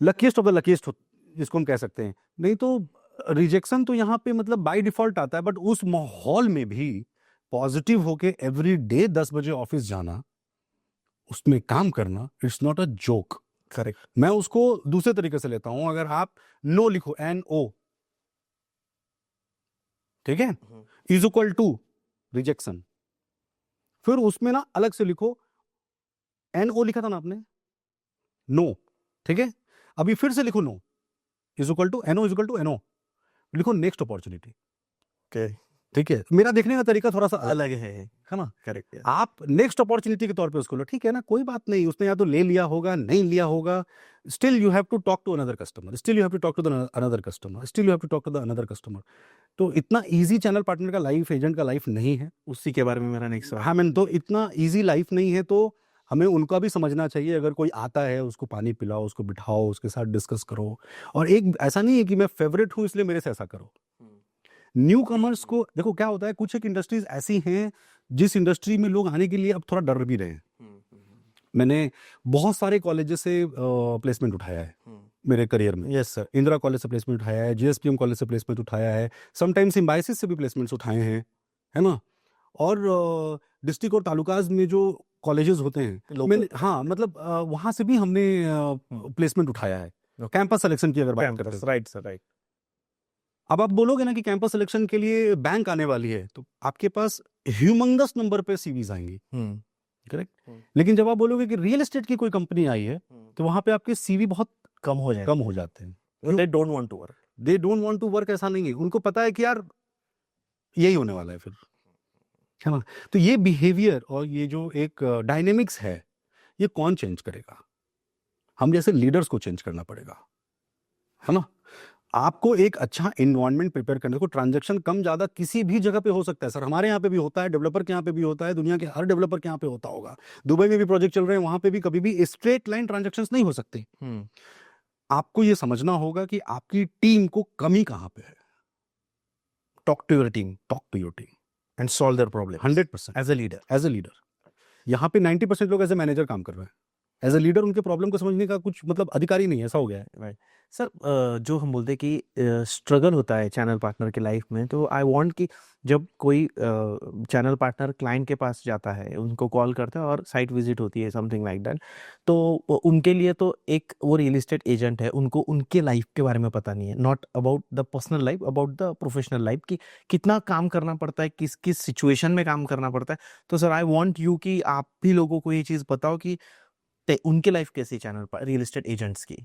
लकीएस्ट ऑफ द लकीएस्ट जिसको हम कह सकते हैं। नहीं तो रिजेक्शन तो यहाँ पे मतलब बाय डिफॉल्ट आता है। बट उस माहौल में भी पॉजिटिव होके एवरी डे 10 बजे ऑफिस जाना, उसमें काम करना, it's not a joke. Correct. मैं उसको दूसरे तरीके से लेता हूं। अगर आप नो लिखो, NO, ठीक है, इज इक्वल टू रिजेक्शन, फिर उसमें ना अलग से लिखो, NO लिखा था ना आपने, नो, ठीक है, अभी फिर से लिखो no is equal to NO is equal to NO, लिखो नेक्स्ट अपॉर्चुनिटी। ओके। ठीक है, मेरा देखने का तरीका थोड़ा सा अलग है ना। करेक्ट। आप नेक्स्ट अपॉर्चुनिटी के तौर पे उसको लो, ठीक है ना, कोई बात नहीं, उसने या तो ले लिया होगा, नहीं लिया होगा, still you have to talk to another customer, still you have to talk to another customer, still you have to talk to the another customer. तो इतना इजी चैनल पार्टनर का लाइफ, एजेंट का लाइफ नहीं है। उसी के बारे में मेरा नेक्स्ट सवाल। हाँ मैन, तो इतना इजी लाइफ नहीं है। तो हमें उनका भी समझना चाहिए। अगर कोई आता है उसको पानी पिलाओ, उसको बिठाओ, उसके साथ डिस्कस करो। और एक ऐसा नहीं है कि मैं फेवरेट हूँ इसलिए मेरे से ऐसा करो। न्यू कमर्स को देखो, क्या होता है, कुछ एक इंडस्ट्रीज ऐसी हैं जिस इंडस्ट्री में लोग आने के लिए अब थोड़ा डर भी रहे हैं। मैंने बहुत सारे कॉलेजेस से प्लेसमेंट उठाया है मेरे करियर में। Yes sir. इंदिरा कॉलेज से प्लेसमेंट उठाया है, GSPM कॉलेज से प्लेसमेंट उठाया है, समटाइम्स सिम्बायोसिस से भी प्लेसमेंट्स उठाए हैं, है ना। और डिस्ट्रिक्ट और तालुकाज में जो कॉलेजेस होते हैं, मैंने हाँ मतलब वहाँ से भी हमने प्लेसमेंट उठाया है, कैंपस सिलेक्शन की अगर बात करें। Right sir, right. अब आप बोलोगे ना कि कैंपस सिलेक्शन के लिए बैंक आने वाली है, तो आपके पास ह्यूमंगस नंबर पे सीवीज आएंगी, करेक्ट। लेकिन जब आप बोलोगे कि रियल एस्टेट की कोई कंपनी आई है, तो वहां पे आपके CV बहुत कम हो जाते हैं। They don't want to work. They don't want to work, ऐसा नहीं है, उनको पता है कि यार यही होने वाला है फिर, है ना। तो ये बिहेवियर और ये जो एक डायनेमिक्स है, ये कौन चेंज करेगा? हम जैसे लीडर्स को चेंज करना पड़ेगा, है ना। आपको एक अच्छा एनवायरनमेंट प्रिपेयर करने को, ट्रांजैक्शन कम ज्यादा किसी भी जगह पे हो सकता है सर। हमारे यहाँ पे भी होता है, डेवलपर के यहाँ पे भी होता है, दुनिया के हर डेवलपर के यहाँ पे होता होगा। दुबई में भी प्रोजेक्ट चल रहे हैं, वहां पे भी कभी भी स्ट्रेट लाइन ट्रांजैक्शंस नहीं हो सकते। आपको ये समझना होगा कि आपकी टीम को कमी कहाँ पे है। Talk to your team talk to your team and solve their problem 100% as a leader. As a leader. यहाँ पे 90% लोग एज ए मैनेजर काम कर रहे हैं, एज ए लीडर उनके प्रॉब्लम को समझने का कुछ मतलब अधिकारी नहीं है, ऐसा हो गया है। Right sir. जो हम बोलते हैं कि स्ट्रगल होता है चैनल पार्टनर के लाइफ में, तो आई वांट कि जब कोई चैनल पार्टनर क्लाइंट के पास जाता है, उनको कॉल करता है और साइट विजिट होती है, समथिंग लाइक दैट, तो उनके लिए तो एक वो रियल एस्टेट एजेंट है, उनको उनके लाइफ के बारे में पता नहीं है, not about the personal life, about the professional life, कि कितना काम करना पड़ता है, किस किस सिचुएशन में काम करना पड़ता है। तो सर आई वांट यू कि आप भी लोगों को ये चीज़ बताओ कि उनकी लाइफ कैसी चैनल पर रियल एस्टेट एजेंट्स की,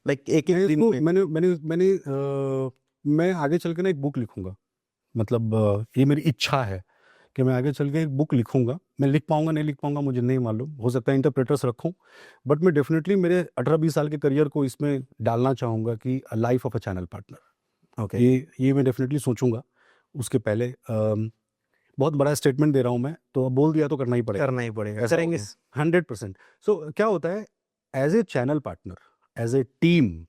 लाइक एक एक दिन में। मैं आगे चल के ना एक बुक लिखूंगा। मतलब ये मेरी इच्छा है कि मैं आगे चल के एक बुक लिखूंगा। मैं लिख पाऊंगा नहीं लिख पाऊंगा मुझे नहीं मालूम, हो सकता है इंटरप्रेटर्स रखूं, बट मैं डेफिनेटली मेरे 18-20 साल के करियर को इसमें डालना चाहूंगा कि life of a channel partner. Okay. ये मैं डेफिनेटली सोचूंगा। उसके पहले बहुत बड़ा स्टेटमेंट दे रहा हूं मैं, तो अब बोल दिया तो करना ही पड़ेगा। करना ही पड़ेगा, ऐसा करेंगे। 100%। सो क्या होता है, as a channel partner, as a team,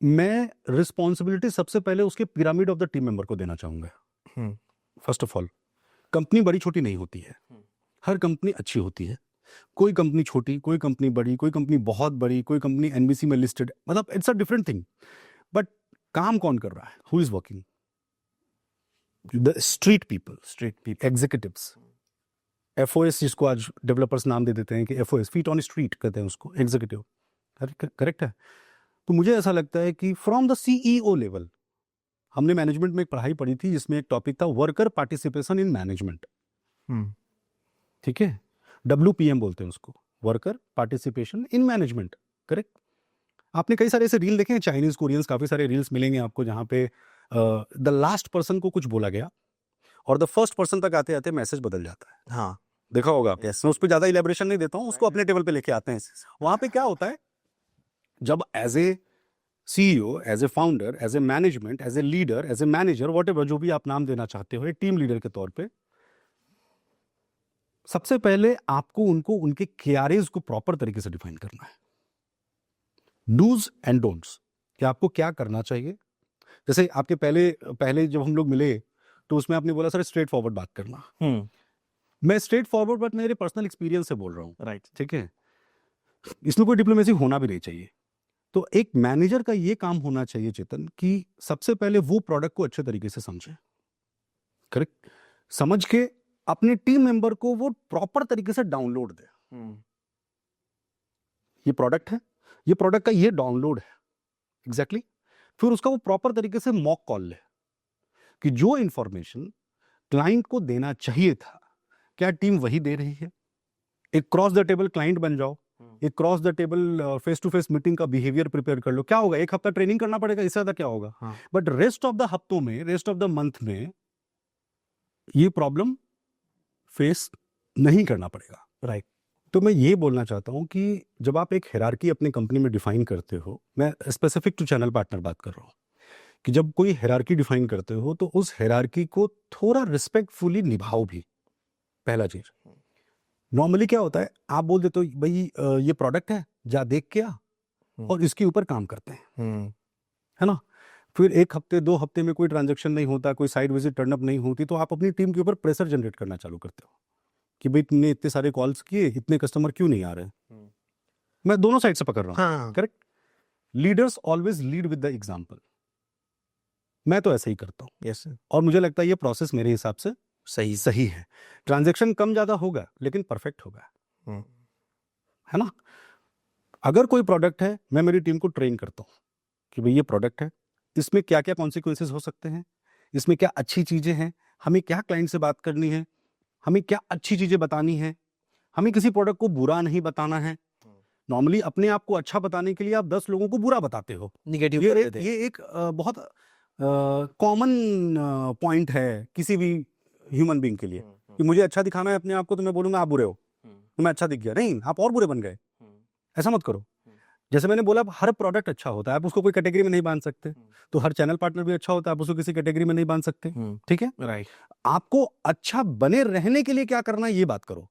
मैं रिस्पॉन्सिबिलिटी सबसे पहले उसके pyramid of the team member को देना चाहूंगा। फर्स्ट ऑफ ऑल, कंपनी बड़ी छोटी नहीं होती है, हर कंपनी अच्छी होती है। कोई कंपनी छोटी, कोई कंपनी बड़ी, कोई कंपनी बहुत बड़ी, कोई कंपनी NBC में लिस्टेड, मतलब it's a different thing. But काम कौन कर रहा है? Who is working? The street people, executives, FOS, जिसको आज डेवलपर्स नाम दे देते हैं कि FOS, फीट ऑन स्ट्रीट कहते हैं उसको, एग्जीक्यूटिव, करेक्ट है। तो मुझे ऐसा लगता है कि फ्रॉम द CEO लेवल, हमने मैनेजमेंट में एक पढ़ाई पढ़ी थी जिसमें एक टॉपिक था वर्कर पार्टिसिपेशन इन मैनेजमेंट, ठीक है, WPM बोलते हैं उसको, worker participation in management, correct. आपने कई सारे ऐसे रील देखे हैं, चाइनीज कोरियंस, काफी सारे रील्स मिलेंगे आपको जहां पे द लास्ट पर्सन को कुछ बोला गया और द फर्स्ट पर्सन तक आते आते मैसेज बदल जाता है। हाँ, देखा होगा आपने। मैं उस पर ज्यादा इलेबोरेशन नहीं देता हूँ, उसको अपने टेबल पे लेके आते हैं। वहां पे क्या होता है, जब as a CEO, as a founder, as a management, as a leader, as a manager, whatever जो भी आप नाम देना चाहते हो, एक टीम लीडर के तौर पे सबसे पहले आपको उनको उनके केआरएस को प्रॉपर तरीके से डिफाइन करना है। डूज एंड डोंट्स, कि आपको क्या करना चाहिए। जैसे आपके पहले पहले जब हम लोग मिले तो उसमें आपने बोला सर स्ट्रेट फॉरवर्ड बात करना। मैं स्ट्रेट फॉरवर्ड बात मेरे पर्सनल एक्सपीरियंस से बोल रहा हूँ, राइट। ठीक है। इसमें कोई डिप्लोमेसी होना भी नहीं चाहिए। तो एक मैनेजर का ये काम होना चाहिए चेतन, कि सबसे पहले वो प्रोडक्ट को अच्छे तरीके से समझे, करेक्ट, समझ के अपने टीम मेंबर को वो प्रॉपर तरीके से डाउनलोड दे। ये प्रोडक्ट है, ये प्रोडक्ट का ये डाउनलोड है, एग्जैक्टली। फिर उसका वो प्रॉपर तरीके से मॉक कॉल ले, कि जो इंफॉर्मेशन क्लाइंट को देना चाहिए था क्या टीम वही दे रही है। एक क्रॉस द टेबल क्लाइंट बन जाओ, एक cross the table face to face meeting का बिहेवियर प्रिपेयर कर लो। क्या होगा, एक हफ्ता ट्रेनिंग करना पड़ेगा, इससे ज्यादा क्या होगा। बट रेस्ट ऑफ द हफ्तों में, रेस्ट ऑफ द मंथ में ये प्रॉब्लम फेस नहीं करना पड़ेगा, राइट। तो मैं ये बोलना चाहता हूं कि जब आप एक हायरार्की अपनी कंपनी में डिफाइन करते हो, मैं स्पेसिफिक टू चैनल पार्टनर बात कर रहा हूं, कि जब कोई हायरार्की डिफाइन करते हो तो उस हायरार्की को थोड़ा रिस्पेक्टफुली निभाओ भी। पहला चीज, नॉर्मली क्या होता है, आप बोल देते हो भाई ये प्रोडक्ट है, जा देख के आ और इसके ऊपर काम करते हैं, है ना। फिर एक हफ्ते 2 हफ्ते में कोई ट्रांजैक्शन नहीं होता, कोई साइड विजिट टर्न अप नहीं होती, तो आप अपनी टीम के ऊपर प्रेशर जनरेट करना चालू करते हो कि भाई तुमने इतने सारे कॉल्स किए, इतने कस्टमर क्यों नहीं आ रहे। मैं दोनों साइड से पकड़ रहा हूँ, correct. Leaders always lead with the example. मैं तो ऐसे ही करता हूँ, यस, और मुझे लगता है ये प्रोसेस मेरे हिसाब से सही है। ट्रांजैक्शन कम ज्यादा होगा लेकिन परफेक्ट होगा, है ना। अगर कोई प्रोडक्ट है, मैं मेरी टीम को ट्रेन करता हूँ कि भाई ये प्रोडक्ट है, इसमें क्या क्या कॉन्सिक्वेंसेस हो सकते हैं, इसमें क्या अच्छी चीजें हैं, हमें क्या क्लाइंट से बात करनी है, हमें क्या अच्छी चीजें बतानी है, हमें किसी प्रोडक्ट को बुरा नहीं बताना है। नॉर्मली अपने आप को अच्छा बताने के लिए आप 10 लोगों को बुरा बताते हो, निगेटिव ये एक बहुत कॉमन पॉइंट है किसी भी ह्यूमन बीइंग के लिए, कि मुझे अच्छा दिखाना है अपने आप को, तो मैं बोलूंगा आप बुरे हो, तो मैं अच्छा दिख गया, नहीं आप और बुरे बन गए। ऐसा मत करो। जैसे मैंने बोला, हर प्रोडक्ट अच्छा होता है, आप उसको कोई कैटेगरी में नहीं बांध सकते। तो हर चैनल पार्टनर भी अच्छा होता है, आप उसको किसी कैटेगरी में नहीं बांध सकते, ठीक है, राइट। आपको अच्छा बने रहने के लिए क्या करना है ये बात करो।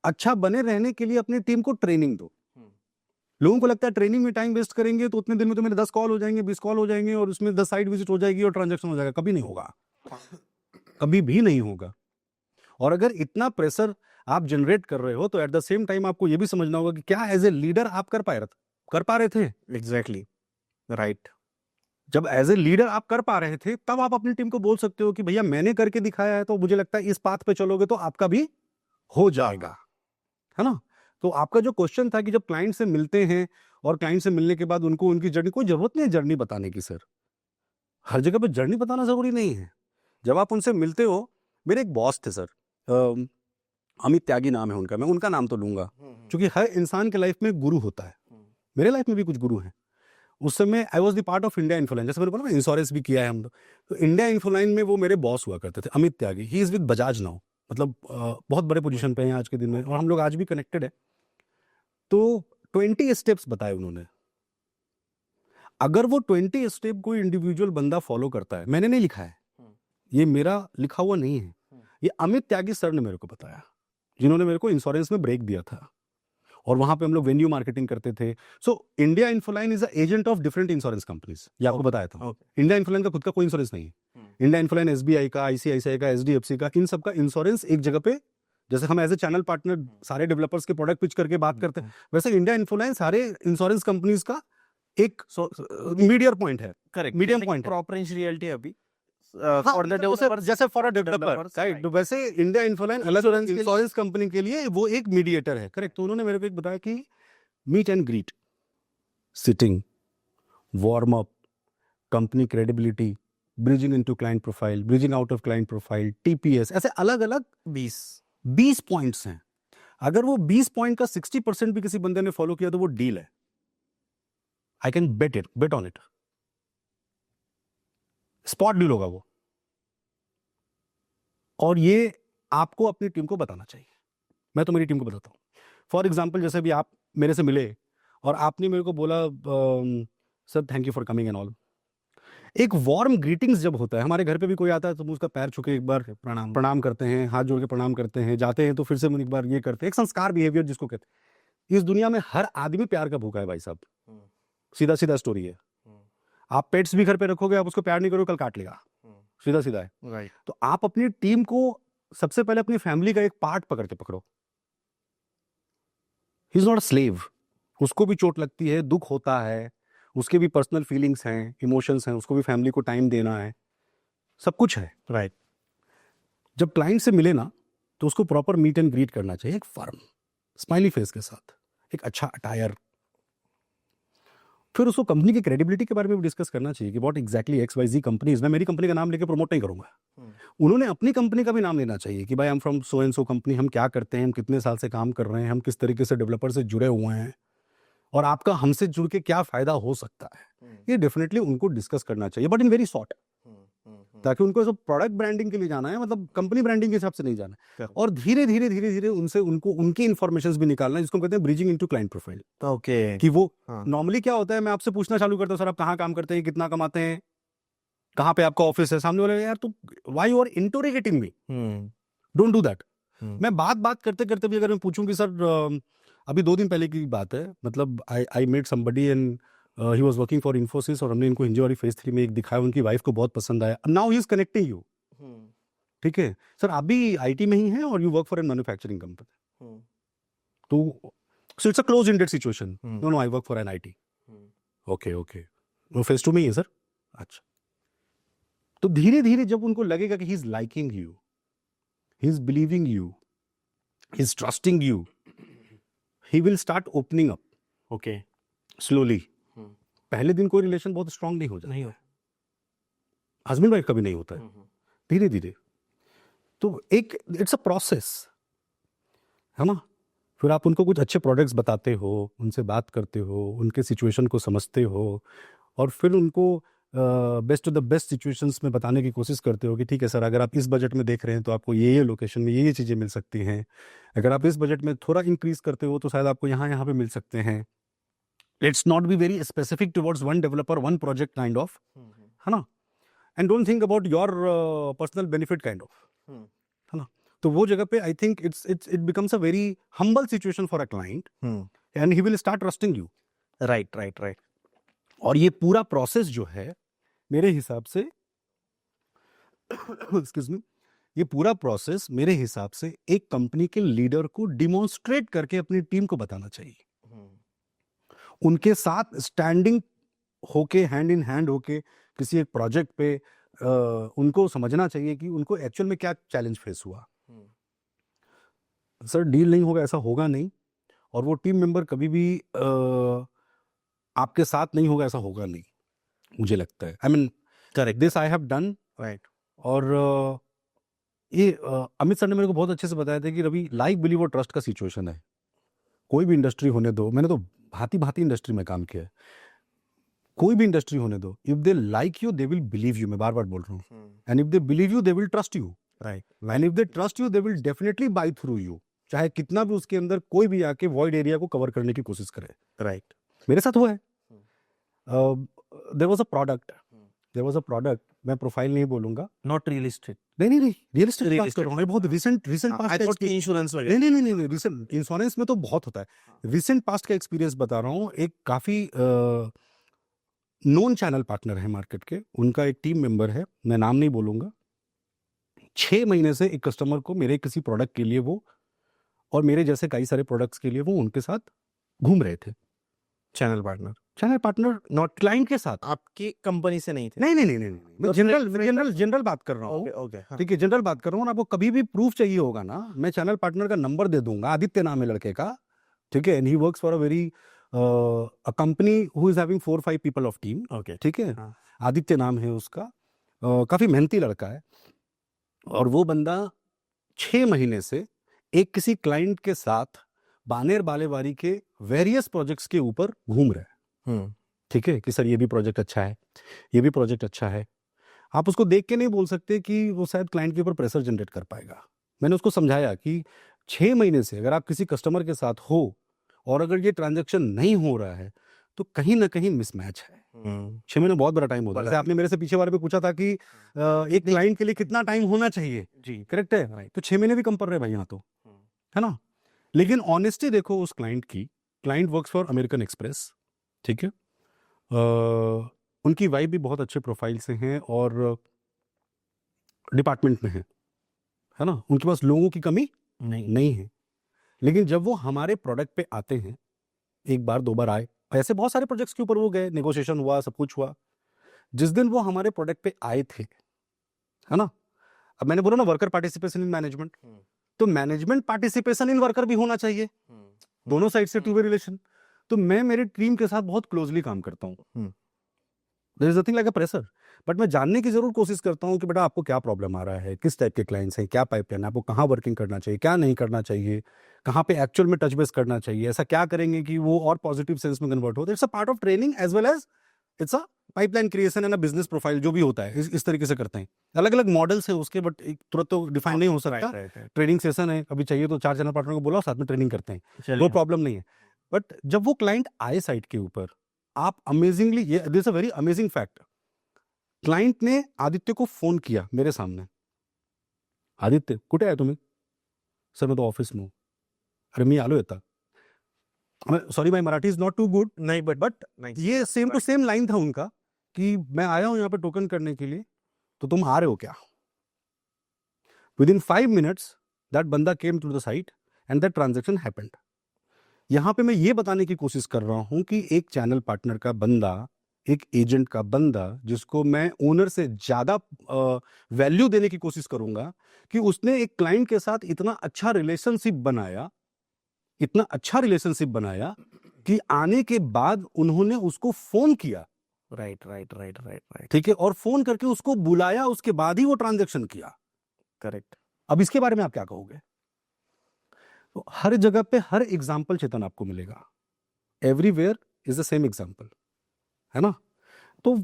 अच्छा बने रहने के लिए अपनी टीम को ट्रेनिंग दो। लोगों को लगता है ट्रेनिंग में टाइम वेस्ट करेंगे तो उतने दिन में तो मेरे 10 कॉल हो जाएंगे, 20 कॉल हो जाएंगे और उसमें 10 साइट विजिट हो जाएगी और ट्रांजैक्शन हो जाएगा। कभी नहीं होगा, कभी भी नहीं होगा। और अगर इतना प्रेशर आप जनरेट कर रहे हो तो एट द सेम टाइम आपको ये भी समझना होगा कि क्या एज ए लीडर आप कर पा रहे थे। Exactly, right. जब एज ए लीडर आप कर पा रहे थे तब आप अपनी टीम को बोल सकते हो कि भैया मैंने करके दिखाया है, तो मुझे लगता है इस पाथ पे चलोगे तो आपका भी हो जाएगा, है ना। तो आपका जो क्वेश्चन था कि जब क्लाइंट से मिलते हैं और क्लाइंट से मिलने के बाद उनको उनकी जर्नी, कोई जरूरत नहीं है जर्नी बताने की सर, हर जगह पे जर्नी बताना जरूरी नहीं है। जब आप उनसे मिलते हो, मेरे एक बॉस थे सर, अमित त्यागी नाम है उनका, मैं उनका नाम तो लूंगा क्योंकि हर इंसान के लाइफ में गुरु होता है। मेरे लाइफ में भी कुछ गुरु हैं। उस समय I was the part of India Infoline, जैसे मैंने बोला ना इंश्योरेंस भी किया है हम लोग, तो इंडिया इन्फोलाइन में वो मेरे बॉस हुआ करते थे, Amit Tyagi. He is with Bajaj now, मतलब बहुत बड़े पोजीशन पे हैं आज के दिन में, और हम लोग आज भी कनेक्टेड है। तो 20 स्टेप्स बताए उन्होंने। अगर वो 20 स्टेप कोई इंडिविजुअल बंदा फॉलो करता है, मैंने नहीं लिखा है, ये मेरा लिखा हुआ नहीं है, ये अमित त्यागी सर ने मेरे को बताया, जिन्होंने मेरे को इंश्योरेंस में ब्रेक दिया था, और वहां पे हम लोग वेन्यू मार्केटिंग करते थे। So India Infoline is a agent of different insurance companies, ये आपको बताया था। इंडिया इन्फोलाइन का खुद का कोई इंश्योरेंस नहीं है। इंडिया इन्फोलाइन एसबीआई का, आईसीआईसीआई का, एचडीएफसी का, इन सबका इंश्योरेंस एक जगह पे, जैसे हम एज ए चैनल पार्टनर सारे डेवलपर्स के प्रोडक्ट पिच करके बात करते हैं, वैसे इंडिया इनफोलाइन सारे इंश्योरेंस कंपनीज का एक मीडियर पॉइंट है, करेक्ट, मीडियम पॉइंट है। प्रॉपरेंस रियलिटी अभी फॉर द डेवलपर, जैसे फॉर अ डेवलपर, राइट, वैसे इंडिया इनफोलाइन इंश्योरेंस कंपनी के लिए वो एक मीडिएटर है, करेक्ट। तो उन्होंने मेरे को एक बताया कि meet and greet, sitting, warm up, company credibility, bridging into client profile, bridging out of client profile, TPS, ऐसे अलग अलग 20 पॉइंट्स हैं। अगर वो 20 पॉइंट का 60% भी किसी बंदे ने फॉलो किया तो वो डील है। I can bet on it, spot deal होगा वो। और ये आपको अपनी टीम को बताना चाहिए। मैं तो मेरी टीम को बताता हूँ। फॉर एग्जाम्पल, जैसे भी आप मेरे से मिले और आपने मेरे को बोला sir thank you for coming and all. एक वार्म ग्रीटिंग्स जब होता है, हमारे घर पे भी कोई आता है तो हम उसका पैर छू के एक बार प्रणाम करते हैं, हाथ जोड़ के प्रणाम करते हैं, जाते हैं तो फिर से हम एक बार ये करते हैं, एक संस्कार बिहेवियर जिसको कहते हैं। इस दुनिया में हर आदमी प्यार का भूखा है भाई साहब, सीधा सीधा स्टोरी है। आप पेट्स भी घर पे रखोगे, आप उसको प्यार नहीं करोगे, कल काट लेगा, सीधा सीधा है। राइट। तो आप अपनी टीम को सबसे पहले अपनी फैमिली का एक पार्ट पकड़ के पकड़ो। He is not a slave, उसको भी चोट लगती है, दुख होता है, उसके भी पर्सनल फीलिंग्स हैं, इमोशंस हैं, उसको भी फैमिली को टाइम देना है, सब कुछ है। राइट। जब क्लाइंट से मिले ना तो उसको प्रॉपर मीट एंड ग्रीट करना चाहिए, एक फर्म स्माइली फेस के साथ, एक अच्छा अटायर। फिर उसको कंपनी की क्रेडिबिलिटी के बारे में भी डिस्कस करना चाहिए कि व्हाट एग्जैक्टली XYZ कंपनीज, मैं मेरी कंपनी का नाम लेके प्रमोट नहीं करूंगा। उन्होंने अपनी कंपनी का भी नाम लेना चाहिए कि भाई I am from so and so company, हम क्या करते हैं, हम कितने साल से काम कर रहे हैं, हम किस तरीके से डेवलपर से जुड़े हुए हैं और आपका हमसे जुड़ के क्या फायदा हो सकता है। ये डेफिनेटली उनको डिस्कस करना चाहिए, बट इन वेरी शॉर्ट, ताकि उनको सब प्रोडक्ट ब्रांडिंग के लिए जाना है, मतलब कंपनी ब्रांडिंग के हिसाब से नहीं जाना है। और धीरे धीरे धीरे धीरे उनसे उनको उनकी इन्फॉर्मेशन भी निकालना है, जिसको कहते हैं bridging into client profile. Okay. कि वो हाँ। नॉर्मली क्या होता है, मैं आपसे पूछना चालू करता हूँ सर आप कहाँ काम करते हैं, कितना कमाते हैं, कहाँ पे आपका ऑफिस है, सामने वाले यार तू why you are interrogating me, don't do that. मैं बात करते करते भी अगर मैं पूछूं कि सर अभी 2 दिन पहले की बात है, मतलब I met somebody and he was working for Infosys, और हमने इनको हिंदी वाली फेज 3 में एक दिखाया, उनकी वाइफ को बहुत पसंद आया, now he is connecting you. ठीक है सर, आप भी आईटी में ही हैं और you work for an manufacturing company, तो so it's a close ended situation, no no I work for an IT, okay वो फेज 2 में ही है सर, अच्छा। तो धीरे धीरे जब उनको लगेगा कि he is liking you, he is believing you, he is trusting you, he will start opening up. Okay. Slowly, पहले दिन कोई रिलेशन बहुत स्ट्रांग नहीं हो जाता, नहीं हो। हस्बैंड वाइफ का भी नहीं होता है, धीरे धीरे। तो एक इट्स अ प्रोसेस है ना। फिर आप उनको कुछ अच्छे प्रोडक्ट्स बताते हो, उनसे बात करते हो, उनके सिचुएशन को समझते हो, और फिर उनको best of the best situations में बताने की कोशिश करते हो कि ठीक है सर, अगर आप इस बजट में देख रहे हैं तो आपको ये लोकेशन में ये चीज़ें मिल सकती हैं, अगर आप इस बजट में थोड़ा इंक्रीज करते हो तो शायद आपको यहाँ पे मिल सकते हैं। It's not be very specific towards one developer one project kind of, है ना, and don't think about your personal benefit kind of, है ना। तो वो जगह पे I think it becomes a very humble situation for a client and he will start trusting you. Right right right. और ये पूरा प्रोसेस जो है मेरे हिसाब से एक्सक्यूज मी, ये पूरा प्रोसेस मेरे हिसाब से एक कंपनी के लीडर को डिमॉन्स्ट्रेट करके अपनी टीम को बताना चाहिए, उनके साथ स्टैंडिंग होके, हैंड इन हैंड होके किसी एक प्रोजेक्ट पे उनको समझना चाहिए कि उनको एक्चुअल में क्या चैलेंज फेस हुआ। सर डील नहीं होगा ऐसा होगा नहीं, और वो टीम मेंबर कभी भी आपके साथ नहीं होगा ऐसा होगा नहीं, मुझे लगता है। I mean correct. This I have done, right. और ये अमित सर ने मेरे को बहुत अच्छे से बताया था कि रवि लाइक बिलीव और ट्रस्ट का सिचुएशन है, कोई भी इंडस्ट्री होने दो, मैंने तो भांति भांति इंडस्ट्री में काम किया है, कोई भी इंडस्ट्री होने दो, if they like you they will believe you, मैं बार बार बोल रहा हूँ, and if they believe you they will trust you, right. And if they trust you they will definitely buy through you, चाहे कितना भी उसके अंदर कोई भी आके वॉइड एरिया को कवर करने की कोशिश करे। राइट। मेरे साथ हुआ है। देयर वाज अ प्रोडक्ट, मैं प्रोफाइल नहीं बोलूंगा, नॉट रियल एस्टेट। नहीं रियल एस्टेट Real बात कर रहा हूँ, ये बहुत रिसेंट पास्ट आई का थॉट experience- इंश्योरेंस वगैरह। नहीं रिसेंट इंश्योरेंस में तो बहुत होता है, रिसेंट पास्ट का एक्सपीरियंस बता रहा हूँ। एक काफी नोन चैनल पार्टनर है मार्केट के, उनका एक टीम मेंबर है, मैं नाम नहीं बोलूंगा, 6 महीने से एक कस्टमर को मेरे किसी प्रोडक्ट के लिए वो, और मेरे जैसे कई सारे प्रोडक्ट्स के लिए वो उनके साथ घूम रहे थे। चैनल पार्टनर नॉट क्लाइंट के साथ, आपकी कंपनी से नहीं थे। नहीं, मैं जनरल बात कर रहा हूँ। Okay okay. हाँ। ठीक है, जनरल बात कर रहा हूँ। आपको कभी भी प्रूफ चाहिए होगा ना, मैं चैनल पार्टनर का नंबर दे दूंगा, आदित्य नाम है लड़के का, ठीक है, and he works for a very a company who is having 4-5 people of team, okay. ठीक है, हाँ। आदित्य नाम है उसका, काफी मेहनती लड़का है, और वो बंदा 6 महीने से एक किसी क्लाइंट के साथ बानेर बालेवारी के वेरियस प्रोजेक्ट्स के ऊपर घूम रहा है, ठीक है, कि सर ये भी प्रोजेक्ट अच्छा है, ये भी प्रोजेक्ट अच्छा है। आप उसको देख के नहीं बोल सकते कि वो शायद क्लाइंट के ऊपर प्रेशर जनरेट कर पाएगा। मैंने उसको समझाया कि 6 महीने से अगर आप किसी कस्टमर के साथ हो और अगर ये ट्रांजैक्शन नहीं हो रहा है तो कहीं ना कहीं मिसमैच है, 6 महीने बहुत बड़ा टाइम होता है। बड़ा जैसे आपने मेरे से पीछे बारे में पूछा था कि एक क्लाइंट के लिए कितना टाइम होना चाहिए, जी करेक्ट है, तो 6 महीने भी कम पड़ रहे हैं भाई यहाँ तो, है ना। लेकिन ऑनेस्टी देखो उस क्लाइंट की, client works for American express, ठीक है। उनकी वाइफ भी बहुत अच्छे प्रोफाइल से हैं और डिपार्टमेंट में है ना, उनके पास लोगों की कमी नहीं नहीं है। लेकिन जब वो हमारे प्रोडक्ट पे आते हैं, एक बार 2 बार आए, ऐसे बहुत सारे प्रोजेक्ट्स के ऊपर वो गए, नेगोशिएशन हुआ, सब कुछ हुआ। जिस दिन वो हमारे प्रोडक्ट पे आए थे, है ना, अब मैंने बोला ना वर्कर पार्टिसिपेशन इन मैनेजमेंट, तो मैनेजमेंट पार्टिसिपेशन इन वर्कर भी होना चाहिए, दोनों साइड से टू वे रिलेशन। तो मैं मेरी टीम के साथ बहुत क्लोजली काम करता हूँ, there is nothing like a pressure, but मैं जानने की जरूर कोशिश करता हूँ कि बेटा आपको क्या प्रॉब्लम आ रहा है, किस टाइप के क्लाइंट्स हैं, क्या पाइपलाइन है, आपको कहाँ वर्किंग करना चाहिए, क्या नहीं करना चाहिए, कहाँ पे एक्चुअल में टच बेस करना चाहिए, ऐसा क्या करेंगे कि वो और पॉजिटिव सेंस में कन्वर्ट हो। It's a part of training as well as it's a pipeline creation and a business profile जो भी होता है, इस तरीके से करते हैं। अलग अलग मॉडल्स है उसके, बट एक तुरंत तो डिफाइन नहीं हो सकता। ट्रेनिंग सेशन है, अभी चाहिए तो 4 चैनल पार्टनर को बोला, साथ में ट्रेनिंग करते हैं, वो प्रॉब्लम नहीं है। बट जब वो क्लाइंट आए साइट के ऊपर, आप अमेजिंगली, ये this is a very amazing fact, client ने आदित्य को फोन किया मेरे सामने, आदित्य कुठे आहे तुम्ही? सर मैं तो ऑफिस में हूँ। अरे मी आलो येता, sorry my Marathi is not too good, नहीं बट ये सेम टू सेम लाइन था उनका कि मैं आया हूं यहाँ पे टोकन करने के लिए, तो तुम आ रहे हो क्या? विद इन 5 मिनट्स दैट बंदा came to the site and that transaction happened. यहाँ पे मैं ये बताने की कोशिश कर रहा हूँ कि एक चैनल पार्टनर का बंदा, एक एजेंट का बंदा, जिसको मैं ओनर से ज्यादा वैल्यू देने की कोशिश करूंगा, कि उसने एक क्लाइंट के साथ इतना अच्छा रिलेशनशिप बनाया, इतना अच्छा रिलेशनशिप बनाया कि आने के बाद उन्होंने उसको फोन किया, राइट ठीक है, और फोन करके उसको बुलाया, उसके बाद ही वो ट्रांजेक्शन किया। करेक्ट। अब इसके बारे में आप क्या कहोगे? तो हर जगह पे हर एग्जाम्पल चेतन आपको मिलेगा, everywhere is the same example, है ना। तो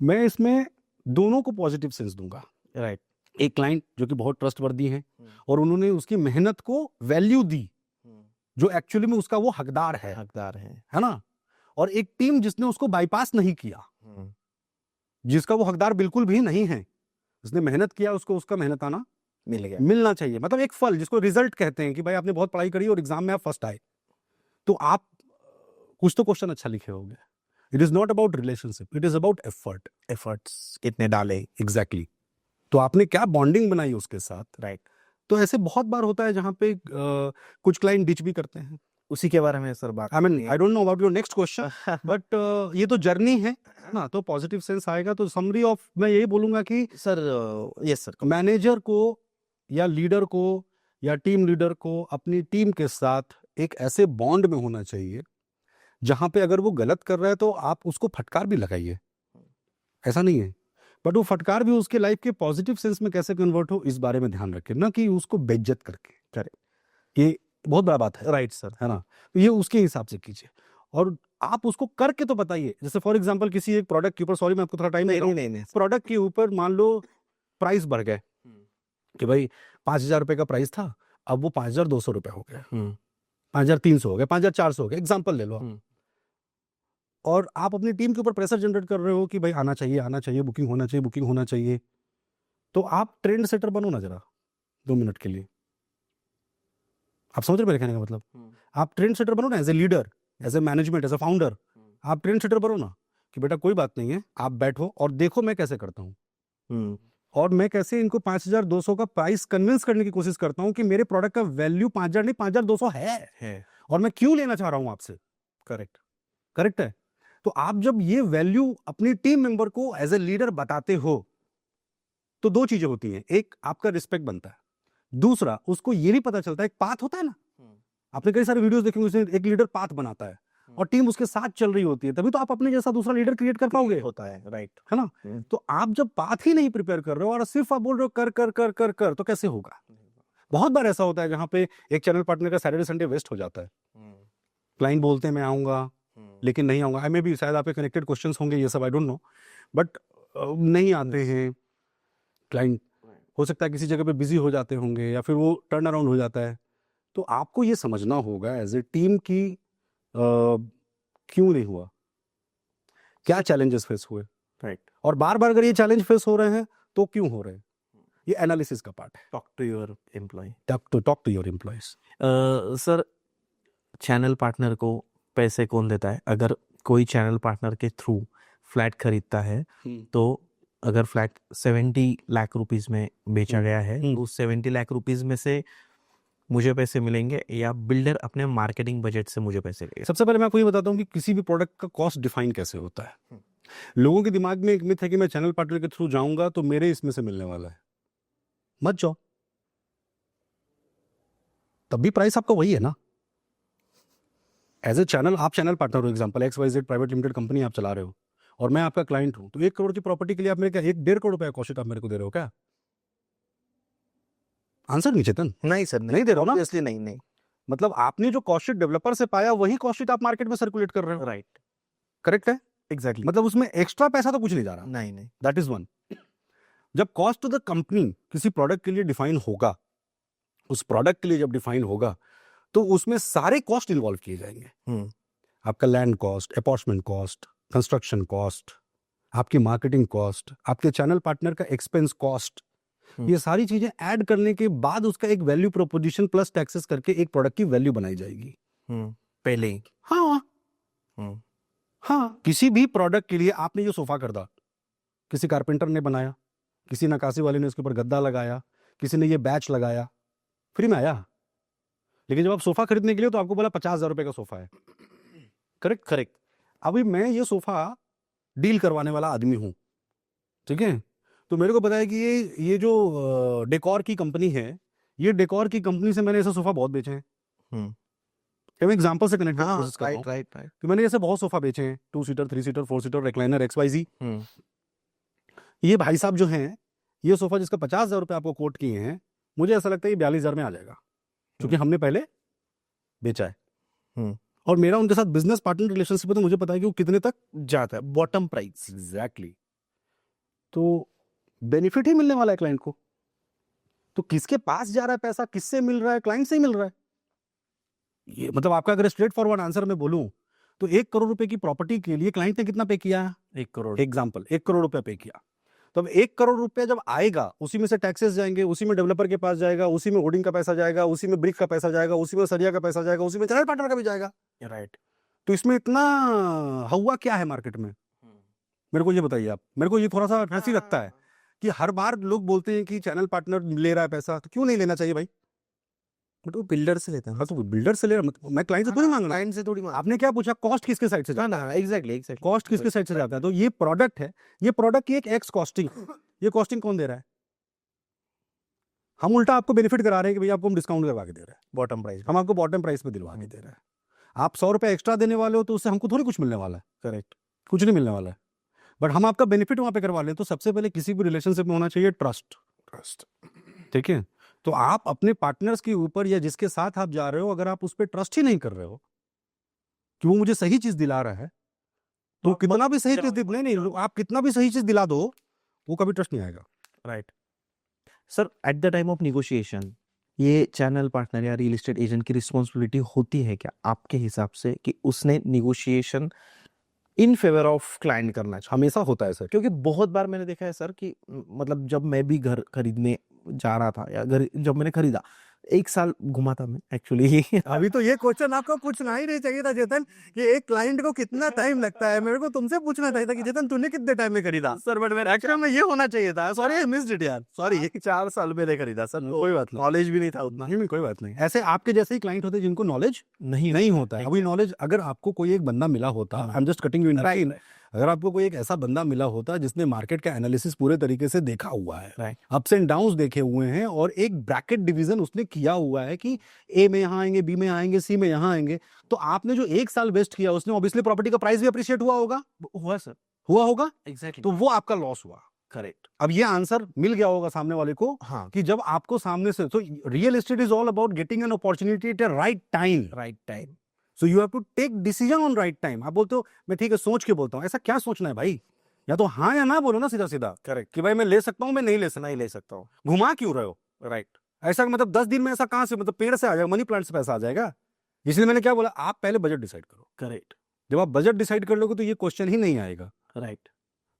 मैं इसमें दोनों को पॉजिटिव सेंस दूंगा। राइट। एक क्लाइंट जो कि बहुत ट्रस्टवर्दी है और उन्होंने उसकी मेहनत को वैल्यू दी, जो एक्चुअली में उसका वो हकदार है ना। और एक टीम जिसने उसको बाईपास नहीं किया, जिसका वो हकदार बिल्कुल भी नहीं है, उसने मेहनत किया, उसको उसका मेहनताना मिलना चाहिए। मतलब एक फल जिसको रिजल्ट कहते हैं कि भाई आपने बहुत पढ़ाई करी और एग्जाम में आप फर्स्ट आए, तो आप कुछ तो क्वेश्चन अच्छा लिखे होंगे। It is not about relationship, it is about efforts कितने डाले। एग्जैक्टली। तो आपने क्या बॉन्डिंग बनाई उसके साथ, राइट। तो ऐसे बहुत बार होता है जहां पे कुछ क्लाइंट डिच भी करते हैं। उसी के बारे में सर बात I mean I don't know about your next question, but ये तो जर्नी है ना, तो पॉजिटिव सेंस आएगा। तो समरी ऑफ मैं यही बोलूंगा कि सर, यस सर, मैनेजर को या लीडर को या टीम लीडर को अपनी टीम के साथ एक ऐसे बॉन्ड में होना चाहिए जहां पे अगर वो गलत कर रहा है तो आप उसको फटकार भी लगाइए, ऐसा नहीं है, बट वो फटकार भी उसके लाइफ के पॉजिटिव सेंस में कैसे कन्वर्ट हो, इस बारे में ध्यान रखें, ना कि उसको बेइज्जत करके। करेक्ट। ये बहुत बड़ा बात है, राइट सर, है ना। तो ये उसके हिसाब से कीजिए और आप उसको करके तो बताइए। जैसे फॉर एग्जांपल किसी एक प्रोडक्ट के ऊपर, सॉरी मैं आपको थोड़ा टाइम नहीं प्रोडक्ट के ऊपर मान लो प्राइस बढ़ गए कि भाई 5,000 रुपए का प्राइस था, अब वो 5,200 रुपए हो गया, 5,300 हो गया, 5,400 हो गया, एग्जाम्पल ले लो आप। और आप अपनी टीम के ऊपर प्रेशर जनरेट कर रहे हो कि भाई आना चाहिए, बुकिंग होना चाहिए, तो आप ट्रेंड सेटर बनो ना जरा 2 मिनट के लिए। आप समझ रहे मेरे कहने का मतलब? आप ट्रेंड सेटर बनो ना, as a leader, as a management, as a founder, आप ट्रेंड सेटर बनो ना कि बेटा कोई बात नहीं है, आप बैठो और देखो मैं कैसे करता हूँ और मैं कैसे इनको 5,200 का प्राइस कन्विंस करने की कोशिश करता हूँ कि मेरे प्रोडक्ट का वैल्यू 5,000 नहीं 5,200 है और मैं क्यों लेना चाह रहा हूँ आपसे। करेक्ट है। तो आप जब ये वैल्यू अपनी टीम मेंबर को एज ए लीडर बताते हो तो 2 चीजें होती हैं, एक आपका रिस्पेक्ट बनता है, दूसरा उसको ये भी पता चलता है, एक पाथ होता है ना, आपने कई सारे वीडियोस देखे होंगे, एक लीडर पाथ बनाता है और टीम उसके साथ चल रही होती है, तभी तो आप अपने जैसा दूसरा लीडर क्रिएट कर पाओगे। होता है, राइट, है ना। तो आप जब पाथ ही नहीं प्रिपेयर कर रहे हो और सिर्फ आप बोल रहे हो कर कर कर कर कर, तो कैसे होगा? बहुत बार ऐसा होता है जहां पे एक चैनल पार्टनर का सैटरडे संडे वेस्ट हो जाता है, क्लाइंट बोलते हैं मैं आऊंगा लेकिन नहीं आऊंगा, आई मे बी शायद आपके कनेक्टेड क्वेश्चंस होंगे ये सब, आई डोंट नो, बट नहीं आते हैं क्लाइंट, हो सकता है किसी जगह पे बिजी हो जाते होंगे या फिर वो टर्न अराउंड हो जाता है। तो आपको ये समझना होगा एज ए टीम की क्यों नहीं हुआ, क्या चैलेंजेस फेस हुए, राइट, और बार बार अगर ये चैलेंज फेस हो रहे हैं तो क्यों हो रहे हैं, ये एनालिसिस का पार्ट है। Talk to your employ. Talk to your employees. Sir, channel partner को पैसे कौन देता है? अगर कोई चैनल पार्टनर के थ्रू फ्लैट खरीदता है तो अगर फ्लैट 70 लाख रुपीस में बेचा गया है तो उस 70 लाख रुपीस में से मुझे पैसे मिलेंगे या बिल्डर अपने मार्केटिंग बजट से मुझे पैसे देगा? सबसे पहले मैं आपको ये बताता हूँ कि किसी भी प्रोडक्ट का कॉस्ट डिफाइन कैसे होता है। लोगों के दिमाग में एक मिथ है कि मैं चैनल पार्टनर के थ्रू जाऊंगा तो मेरे इसमें से मिलने वाला है। मत जाओ, तब भी प्राइस आपका वही है ना। एज ए चैनल, आप चैनल पार्टनर हो, example XYZ private limited company आप चला रहे हो और मैं आपका क्लाइंट हूं, तो 1 करोड़ की प्रॉपर्टी के लिए आप मेरे क्या 1.5 करोड़ रुपए का कॉस्ट आप मेरे को दे रहे हो क्या? आंसर नहीं चेतन, नहीं सर, नहीं दे रहे हो ना। ऑब्वियसली नहीं। मतलब आपने जो कॉस्ट शीट डेवलपर से पाया वही कॉस्ट शीट आप मार्केट में सर्कुलेट कर रहे हो, राइट, करेक्ट है? एग्जैक्टली। मतलब उसमें एक्स्ट्रा पैसा तो कुछ नहीं जा रहा। नहीं। That is one. जब कॉस्ट टू द कंपनी किसी प्रोडक्ट के लिए डिफाइन होगा, उस प्रोडक्ट के लिए जब डिफाइन होगा तो उसमें सारे कॉस्ट इन्वॉल्व किए जाएंगे। आपका land cost, apartment cost, construction cost, आपकी मार्केटिंग कॉस्ट, आपके चैनल पार्टनर का एक्सपेंस कॉस्ट, ये सारी चीजें ऐड करने के बाद उसका एक वैल्यू प्रोपोजिशन प्लस टैक्सेस करके एक प्रोडक्ट की वैल्यू बनाई जाएगी पहले ही। हाँ, किसी भी प्रोडक्ट के लिए आपने ये सोफा खरीदा, किसी कारपेंटर ने बनाया, किसी नक्काशी वाले ने उसके ऊपर गद्दा लगाया, किसी ने ये बैच लगाया, फ्री में आया। लेकिन जब आप सोफा खरीदने के लिए तो आपको बोला 50,000 रुपए का सोफा है, करेक्ट। अभी मैं ये सोफा डील करवाने वाला आदमी हूं, ठीक है? तो मेरे को पता है कि ये जो डेकोर की कंपनी है, ये डेकोर की कंपनी से मैंने ऐसा सोफा बहुत बेचे हैं। मैं एग्जांपल से कनेक्ट कोशिश कर रहा हूं। राइट। तो मैंने ऐसे बहुत सोफा बेचे हैं, 2 seater, 3 seater, 4 seater, recliner, XYZ। ये भाई साहब जो हैं, ये सोफा जिसका 50,000 रुपए आपको कोट किए हैं, मुझे ऐसा लगता है ये 42,000 में आ जाएगा, क्योंकि हमने पहले बेचा है। और मेरा उनके साथ बिजनेस पार्टनर रिलेशनशिप है, तो मुझे पता है कि वो कितने तक जाता है, बॉटम प्राइस। एग्जैक्टली। तो बेनिफिट ही मिलने वाला है क्लाइंट को। तो किसके पास जा रहा है पैसा, किससे मिल रहा है? क्लाइंट से ही मिल रहा है। ये मतलब आपका अगर स्ट्रेट फॉरवर्ड आंसर में बोलूं तो 1 करोड़ रुपए की प्रॉपर्टी के लिए क्लाइंट ने कितना पे किया है? 1 करोड़। एग्जाम्पल, 1 करोड़ रुपया पे किया। तो अब 1 करोड़ रुपया जब आएगा, उसी में से टैक्सेस जाएंगे, उसी में डेवलपर के पास जाएगा, उसी में होर्डिंग का पैसा जाएगा, उसी में ब्रिक का पैसा जाएगा, उसी में सरिया का पैसा जाएगा, उसी में चैनल पार्टनर का भी जाएगा। राइट। तो इसमें इतना हवा क्या है मार्केट में? मेरे को ये बताइए आप। मेरे को ये थोड़ा सा हंसी लगता है कि हर बार लोग बोलते हैं कि चैनल पार्टनर ले रहा है पैसा, तो क्यों नहीं लेना चाहिए भाई? बट वो बिल्डर से लेता है। हाँ, तो बिल्डर से ले रहा, मैं क्लाइंट से थोड़ी मांग रहा। क्लाइंट से थोड़ी मांग। आपने क्या पूछा, कॉस्ट किसके साइड से जाता है? ना, एग्जैक्टली। कॉस्ट किसके साइड से जाता है? तो ये प्रोडक्ट है, ये प्रोडक्ट की एक एक्स कॉस्टिंग, ये कॉस्टिंग कौन दे रहा है? हम उल्टा आपको बेनिफिट करा रहे हैं कि भैया आपको हम डिस्काउंट करवा के दे रहे हैं, बॉटम प्राइस। हम आपको बॉटम प्राइस पे दिलवा के दे रहे हैं। आप 100 रुपए एक्स्ट्रा देने वाले हो तो उससे हमको थोड़ी कुछ मिलने वाला है। करेक्ट। कुछ नहीं मिलने वाला है, बट हम आपका बेनिफिट वहां पे करवा लें। तो सबसे पहले किसी भी रिलेशनशिप में होना चाहिए ट्रस्ट। ठीक है? तो आप अपने पार्टनर्स के ऊपर या जिसके साथ आप जा रहे हो, अगर आप उस पर ट्रस्ट ही नहीं कर रहे हो कि वो मुझे सही चीज दिला रहा है, तो कितना भी सही चीज नहीं, आप कितना भी सही चीज दिला दो, वो कभी ट्रस्ट नहीं आएगा। Right. Sir, at the time of negotiation ये चैनल पार्टनर या रियल एस्टेट एजेंट की रिस्पॉन्सिबिलिटी होती है क्या आपके हिसाब से कि उसने negotiation in favour of client करना चाहिए? हमेशा होता है सर। क्योंकि बहुत बार मैंने देखा है सर कि मतलब जब मैं भी घर खरीदने जा रहा था या घर जब मैंने खरीदा, 1 साल घुमा था मैं एक्चुअली। अभी तो ये क्वेश्चन आपको पूछना ही नहीं चाहिए था चेतन कि एक क्लाइंट को कितना टाइम लगता है। मेरे को तुमसे पूछना चाहिए था कि चेतन तूने कितने टाइम में खरीदा। सर बट मेरा एक्चुअली में ये होना चाहिए था। सॉरी, आई मिस्ड इट यार, सॉरी। 4 साल मैंने खरीदा सर, कोई बात नहीं, नॉलेज भी नहीं था उतना। नहीं, कोई बात नहीं। ऐसे आपके जैसे ही क्लाइंट होते हैं जिनको नॉलेज नहीं होता है। अभी नॉलेज, अगर आपको कोई एक बंदा मिला होता, I am just cutting you in right, अगर आपको कोई एक ऐसा बंदा मिला होता जिसने मार्केट का एनालिसिस पूरे तरीके से देखा हुआ है, अप्स एंड डाउन्स देखे हुए हैं, और एक ब्रैकेट डिवीजन उसने किया हुआ है कि ए में यहाँ आएंगे, बी में आएंगे, सी में यहाँ आएंगे, तो आपने जो 1 साल वेस्ट किया उसने ऑब्वियसली प्रॉपर्टी का प्राइस भी अप्रिशिएट हुआ होगा। हुआ सर, हुआ होगा, एग्जैक्टली। तो वो आपका लॉस हुआ। करेक्ट। अब ये आंसर मिल गया होगा सामने वाले को। हाँ, कि जब आपको सामने से, तो real estate is all about getting an opportunity at right time. So you have to take decision on right time. आप बोलते हो मैं ठीक है सोच के बोलता हूँ, ऐसा क्या सोचना है भाई? या तो हाँ या ना बोलो ना, सीधा सीधा। करेक्ट। कि भाई मैं ले सकता हूँ, मैं नहीं ले सकता। नहीं ले सकता हूँ। घुमा क्यों रहे हो? राइट। ऐसा मतलब 10 दिन में ऐसा कहां से, मतलब पेड़ से आ जाएगा, मनी प्लांट से पैसा आ जाएगा? इसलिए मैंने क्या बोला, आप पहले बजट डिसाइड करो। करेक्ट। जब आप बजट डिसाइड कर लोगे तो ये क्वेश्चन ही नहीं आएगा। राइट।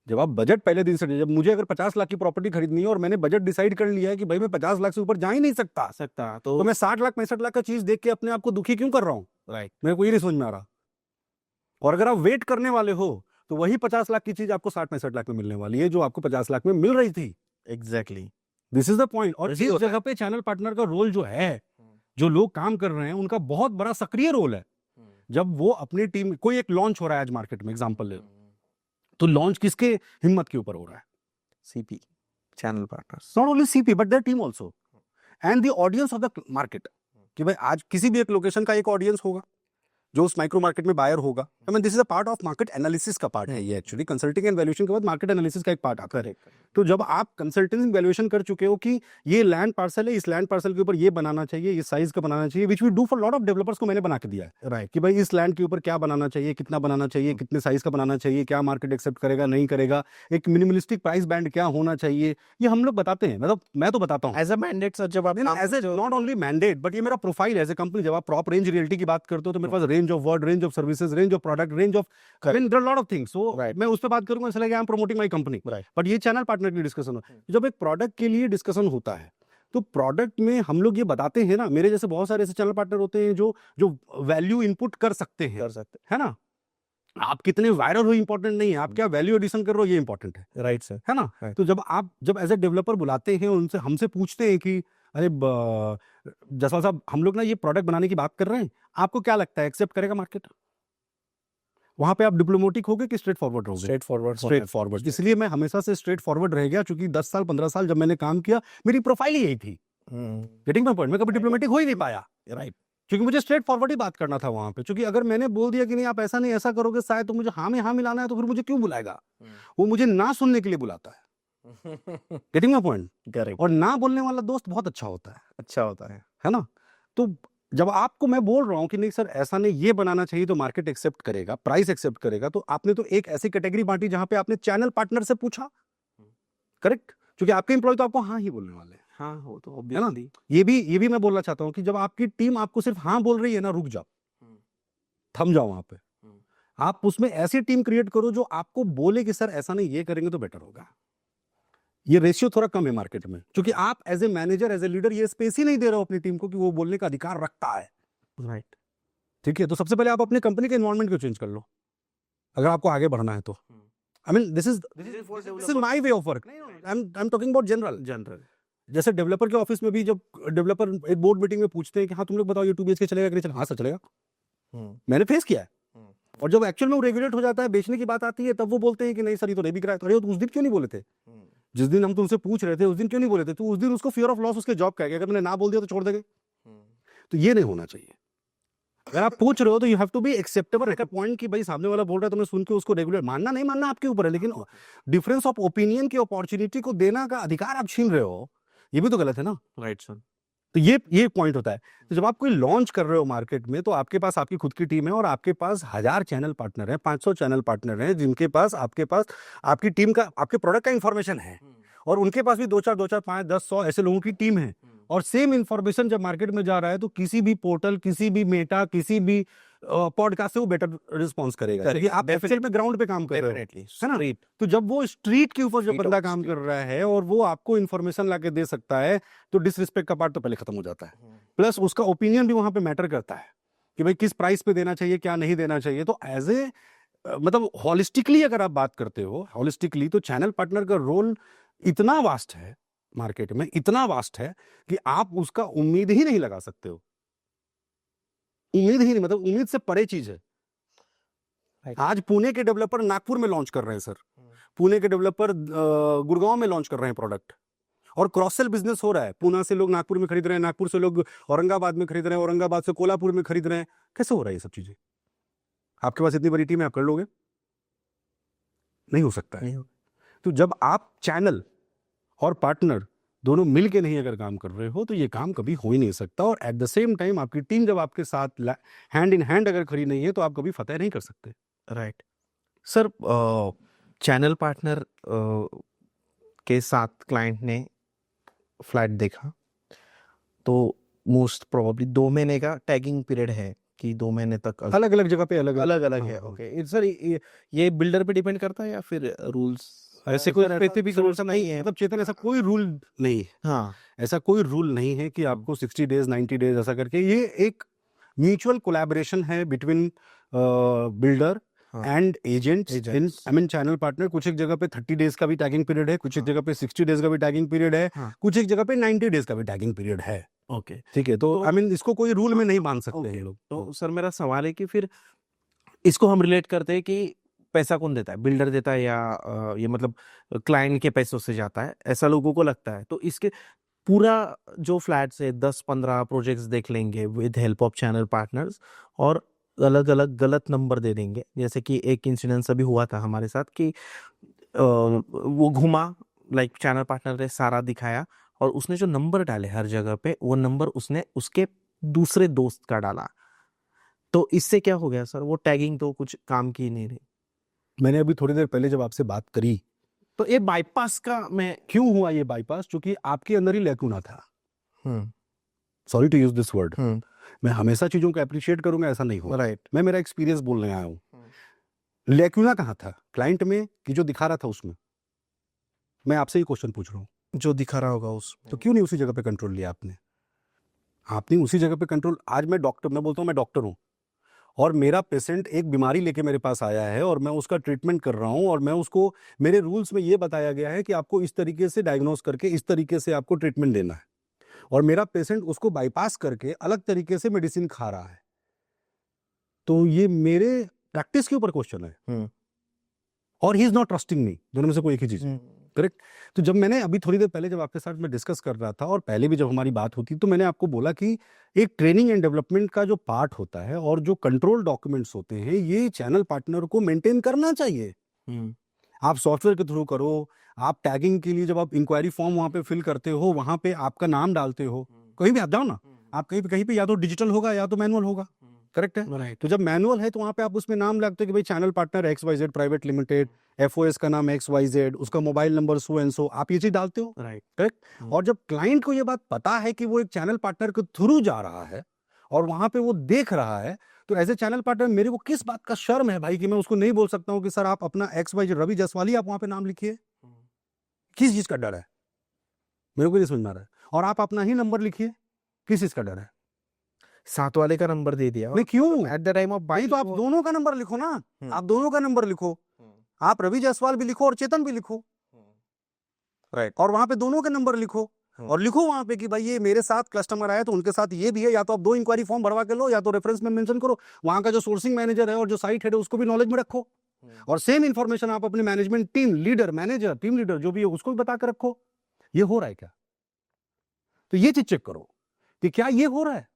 जब आप बजट पहले दिन से, जब मुझे अगर 50 लाख की प्रॉपर्टी खरीदनी है और मैंने बजट डिसाइड कर लिया है कि भाई मैं 50 लाख से ऊपर जा ही नहीं सकता, तो मैं 60 लाख 65 लाख का चीज देख के अपने आप को दुखी क्यों कर रहा हूँ? राइट। मेरे को ये नहीं समझ में आ रहा। और अगर आप वेट करने वाले हो तो वही 50 लाख की चीज आपको 60-65 लाख में मिलने वाली है जो आपको 50 लाख में मिल रही थी। Exactly. This is the point. और ऐसे इस होता है। जगह पे चैनल पार्टनर का रोल जो है, जो लोग काम कर रहे हैं उनका बहुत बड़ा सक्रिय रोल है। जब वो अपनी टीम, कोई एक लॉन्च हो रहा है आज मार्केट में, एग्जांपल ले लो, तो लॉन्च किसके हिम्मत के ऊपर हो रहा है? CP, channel partners. Not only CP but their team also and the audience of the market. कि भाई आज किसी भी एक लोकेशन का एक ऑडियंस होगा जो उस माइक्रो मार्केट में बायर होगा। I mean this is a part of market analysis का पार्ट है ये। एक्चुअली कंसल्टिंग एंड वैल्यूएशन के बाद मार्केट एनालिसिस का एक पार्ट आता है। तो जब आप कंसल्टिंग वैल्यूएशन कर चुके हो कि ये लैंड पार्सल है, इस लैंड पार्सल के ऊपर ये बनाना चाहिए, इस साइज का बनाना चाहिए, which we do for lot of developers को मैंने बना के दिया है। राइट। कि भाई इस लैंड के ऊपर क्या बनाना चाहिए, कितना बनाना चाहिए, कितने साइज का बनाना चाहिए, क्या मार्केट एक्सेप्ट करेगा नहीं करेगा, एक मिनिमलिस्टिक प्राइस बैंड क्या होना चाहिए, ये हम लोग बताते हैं। मतलब मैं तो बताता हूँ एज अ मैंडेट सर, जब आप as a not only mandate but ये मेरा प्रोफाइल एज ए कंपनी। जब आप प्रॉप रेंज रियल्टी की बात करते हो तो मेरे पास range of word, range of services, range of product, range of lot of things. So मैं उस पर बात करूंगा इसलिए I am promoting my company. But ये चैनल पार्टनर की डिस्कशन हो। जब एक प्रोडक्ट के लिए डिस्कशन होता है तो प्रोडक्ट में हम लोग ये बताते हैं ना, मेरे जैसे बहुत सारे ऐसे चैनल पार्टनर होते हैं जो वैल्यू इनपुट कर सकते हैं, है ना। आप कितने वायरल हो इंपॉर्टेंट नहीं है, आप क्या वैल्यू एडिशन कर रहे हो ये इंपॉर्टेंट है। Right sir. है ना। तो जब एज ए डेवलपर बुलाते हैं, उनसे हमसे पूछते हैं कि अरे जसवाल साहब, हम लोग ना ये प्रोडक्ट बनाने की बात कर रहे हैं, आपको क्या लगता है एक्सेप्ट करेगा मार्केट? वहां पे आप डिप्लोमेटिक होगे कि स्ट्रेट फॉरवर्ड रहोगे? Straight forward. इसलिए मैं हमेशा से स्ट्रेट फॉरवर्ड रह गया, क्योंकि 10 साल 15 साल जब मैंने काम किया मेरी प्रोफाइल ही यही थी। Getting my point. मैं कभी डिप्लोमेटिक हो ही नहीं पाया। राइट। क्योंकि मुझे स्ट्रेट फॉरवर्ड ही बात करना था वहां पे। क्योंकि अगर मैंने बोल दिया कि नहीं आप ऐसा नहीं ऐसा करोगे शायद, तो मुझे हाँ में हाँ मिलाना है, तो फिर मुझे क्यों बुलाएगा? वो मुझे ना सुनने के लिए बुलाता है। Getting my point. करेक्ट। और ना बोलने वाला दोस्त बहुत अच्छा होता है ना। तो जब आपको मैं बोल रहा हूं कि नहीं सर ऐसा नहीं, ये बनाना चाहिए तो मार्केट एक्सेप्ट करेगा, प्राइस एक्सेप्ट करेगा, तो आपने तो एक ऐसी कैटेगरी बांटी जहां पे आपने चैनल पार्टनर से पूछा। करेक्ट। क्योंकि आपके एम्प्लॉय तो आपको हाँ ही बोलने वाले हैं। हाँ, वो तो है ना। ऑब्वियसली। ये भी मैं बोलना चाहता हूं कि जब आपकी टीम आपको सिर्फ हाँ बोल रही है ना, रुक जाओ, थम जाओ वहां पे। आप उसमें ऐसी टीम क्रिएट करो जो आपको बोले कि सर ऐसा नहीं, ये करेंगे तो बेटर होगा। ये रेशियो थोड़ा कम है मार्केट में, क्योंकि आप as a manager, as a leader ये स्पेस ही नहीं दे रहे हो अपनी टीम को कि वो बोलने का अधिकार रखता है। राइट। ठीक है। तो सबसे पहले आप अपने कंपनी के एनवायरनमेंट को चेंज कर लो अगर आपको आगे बढ़ना है तो। I mean this is my way of work. I am talking about general. जैसे डेवलपर के ऑफिस में भी जब डेवलपर एक बोर्ड मीटिंग में पूछते हैं कि हाँ तुम लोग बताओ ये 2 BHK चलेगा कि नहीं चलेगा, हाँ सर चलेगा। मैंने फेस किया है। और जब एक्चुअल में वो रेगुलेट हो जाता है, बेचने की बात आती है, तब वो बोलते हैं कि नहीं सर ये तो नहीं बिक रहा है। तो अरे उस दिन क्यों नहीं बोले थे? जिस दिन हम तुमसे पूछ रहे थे उस दिन क्यों नहीं बोले थे? तो उस दिन उसको फियर ऑफ लॉस उसके जॉब का है कि अगर मैंने ना बोल दिया तो छोड़ देंगे। तो ये नहीं होना चाहिए। अगर आप पूछ रहे हो तो you have to be acceptable at a point कि भाई सामने वाला बोल रहा है तो मैं सुन के उसको रेगुलेट, मानना नहीं मानना आपके ऊपर है, लेकिन डिफरेंस ऑफ ओपिनियन की अपॉर्चुनिटी को देना का अधिकार आप छीन रहे हो, ये भी तो गलत है ना। Right sir. तो ये पॉइंट होता है। तो जब आप कोई लॉन्च कर रहे हो मार्केट में, तो आपके पास आपकी खुद की टीम है और आपके पास 1000 चैनल पार्टनर हैं, 500 चैनल पार्टनर हैं, जिनके पास आपके पास आपकी टीम का, आपके प्रोडक्ट का इंफॉर्मेशन है, और उनके पास भी 2 4 5 10 100 ऐसे लोगों की टीम है। और सेम इंफॉर्मेशन जब मार्केट में जा रहा है तो किसी भी पोर्टल, किसी भी मेटा, किसी भी पॉडकास्ट से वो बेटर रिस्पॉन्स करेगा, क्योंकि आप एक्चुअल में ग्राउंड पे काम कर रहे हो, है ना। तो जब वो स्ट्रीट के ऊपर जब बंदा काम कर रहा है और वो आपको इन्फॉर्मेशन लाके दे सकता है, तो डिसरिस्पेक्ट का पार्ट तो पहले खत्म हो जाता है। प्लस उसका ओपिनियन भी वहां पे मैटर करता है कि भाई किस प्राइस पे देना चाहिए, क्या नहीं देना चाहिए। तो एज ए मतलब हॉलिस्टिकली अगर आप बात करते हो, हॉलिस्टिकली, तो चैनल पार्टनर का रोल इतना वास्ट है मार्केट में, इतना वास्ट है कि आप उसका उम्मीद ही नहीं लगा सकते हो। उम्मीद ही नहीं, मतलब उम्मीद से परे चीज है। आज पुणे के डेवलपर नागपुर में लॉन्च कर रहे हैं सर, पुणे के डेवलपर गुड़गांव में लॉन्च कर रहे हैं प्रोडक्ट, और क्रॉस सेल बिजनेस हो रहा है। पुणे से लोग नागपुर में खरीद रहे हैं, नागपुर से लोग औरंगाबाद में खरीद रहे हैं, औरंगाबाद से कोल्हापुर में खरीद रहे हैं। कैसे हो रहा है ये सब चीजें? आपके पास इतनी बड़ी टीम है, आप कर लोगे? नहीं हो सकता है। तो जब आप चैनल और पार्टनर दोनों मिलके नहीं अगर काम कर रहे हो तो ये काम कभी हो ही नहीं सकता। और एट द सेम टाइम आपकी टीम जब आपके साथ हैंड इन हैंड अगर खड़ी नहीं है तो आप कभी फतेह नहीं कर सकते। Right sir. चैनल पार्टनर के साथ क्लाइंट ने फ्लैट देखा तो मोस्ट प्रोबेबली 2 महीने का टैगिंग पीरियड है कि 2 महीने तक अलग अलग जगह पे अलग अलग अलग है? हाँ, ओके सर, ये बिल्डर पे डिपेंड करता है या फिर रूल्स ऐसे कोई स्पेसिफिक सर, रूल्स नहीं है? मतलब चेतन ऐसा कोई रूल नहीं है, हाँ। ऐसा कोई रूल नहीं है कि आपको 60 डेज 90 डेज ऐसा करके, ये एक म्यूचुअल कोलैबोरेशन है बिटवीन बिल्डर हाँ। And agents in Agents. I mean channel partner. कुछ एक जगह पे 30 डेज का भी टैगिंग पीरियड है, कुछ एक हाँ। जगह पे 60 डेज का भी टैगिंग पीरियड है, हाँ। कुछ एक जगह पे 90 डेज का भी टैगिंग पीरियड है। ओके। ठीक है, तो तो- आई मीन इसको कोई रूल में नहीं बांध सकते ओके, हैं लोग। तो सर मेरा सवाल है कि फिर इसको हम रिलेट करते हैं कि पैसा कौन देता है, बिल्डर देता है या ये मतलब क्लाइंट के पैसों से जाता है, ऐसा लोगों को लगता है। तो इसके पूरा जो फ्लैट से 10-15 प्रोजेक्ट्स देख लेंगे with help of channel partners और अलग अलग गलत नंबर दे देंगे। जैसे कि एक इंसिडेंस अभी हुआ था हमारे साथ कि वो घुमा, लाइक चैनल पार्टनर ने सारा दिखाया और उसने जो नंबर डाले हर जगह पे, वो नंबर उसने उसके दूसरे दोस्त का डाला। तो इससे क्या हो गया सर, वो टैगिंग तो कुछ काम की नहीं रही। मैंने अभी थोड़ी देर पहले जब आपसे बात करी, तो ये बाईपास का मैं क्यों हुआ ये बाईपास, क्योंकि आपके अंदर ही लैकुना था। Hmm sorry to use this word, hmm मैं हमेशा चीजों को अप्रिशिएट करूंगा ऐसा नहीं हो, राइट। मैं मेरा एक्सपीरियंस बोलने आया हूँ। लैकुना कहाँ था, क्लाइंट में कि जो दिखा रहा था उसमें? मैं आपसे ही क्वेश्चन पूछ रहा हूँ, जो दिखा रहा होगा उस तो क्यों नहीं उसी जगह पे कंट्रोल लिया आपने? आपने उसी जगह पे कंट्रोल, आज मैं बोलता हूँ मैं डॉक्टर हूँ और मेरा पेशेंट एक बीमारी लेके मेरे पास आया है और मैं उसका ट्रीटमेंट कर रहा हूँ और मैं उसको, मेरे रूल्स में ये बताया गया है कि आपको इस तरीके से डायग्नोस करके इस तरीके से आपको ट्रीटमेंट देना है, और मेरा पेशेंट उसको बाईपास करके अलग तरीके से मेडिसिन खा रहा है, तो ये मेरे प्रैक्टिस के ऊपर क्वेश्चन है और ही इज नॉट ट्रस्टिंग मी, दोनों में से कोई एक ही चीज, करेक्ट? तो जब मैंने अभी थोड़ी देर पहले जब आपके साथ में डिस्कस कर रहा था और पहले भी जब हमारी बात होती, तो मैंने आपको बोला कि एक ट्रेनिंग एंड डेवलपमेंट का जो पार्ट होता है और जो कंट्रोल डॉक्यूमेंट्स होते हैं, ये चैनल पार्टनर को मेंटेन करना चाहिए। आप सॉफ्टवेयर के थ्रू करो, आप टैगिंग के लिए जब आप इंक्वायरी फॉर्म वहां पे फिल करते हो, वहां पे आपका नाम डालते हो, कहीं भी आप जाओ ना, आप कहीं पे या तो डिजिटल होगा या तो मैनुअल होगा, करेक्ट है? राइट। तो जब मैनुअल है तो वहां पे आप उसमें नाम लगते हो कि भाई channel partner XYZ private limited, FOS का नाम XYZ, उसका mobile number so and so, आप ये चीज डालते हो, राइट। करेक्ट? और जब क्लाइंट को ये बात पता है कि वो एक चैनल पार्टनर के थ्रू जा रहा है और वहां पे वो देख रहा है, तो एज ए चैनल पार्टनर मेरे को किस बात का शर्म है भाई कि मैं उसको नहीं बोल सकता हूँ कि सर आप अपना XYZ रवि जायसवाल आप वहां पे नाम लिखिए? किस चीज का डर है, मेरे को नहीं समझ में आ रहा है। और आप अपना ही नंबर लिखिए, किस चीज का डर है? साथ वाले का नंबर दे दिया नहीं, क्यों? एट द टाइम ऑफ नहीं, बाइंग। तो आप दोनों का नंबर लिखो ना, आप दोनों का नंबर लिखो, आप रवि जायसवाल भी लिखो और चेतन भी लिखो, राइट। और वहां पे दोनों के नंबर लिखो और लिखो वहां पे कि भाई ये मेरे साथ कस्टमर आया तो उनके साथ ये भी है, या तो आप 2 इंक्वायरी फॉर्म भरवा के लो या तो रेफरेंस में मेंशन करो, वहां का जो सोर्सिंग मैनेजर है और जो साइट हेड है उसको भी नॉलेज में रखो, और सेम इंफॉर्मेशन आप अपने management team leader, manager, team leader जो भी है उसको भी बता के रखो। ये हो रहा है क्या? तो ये चीज चेक करो कि क्या ये हो रहा है।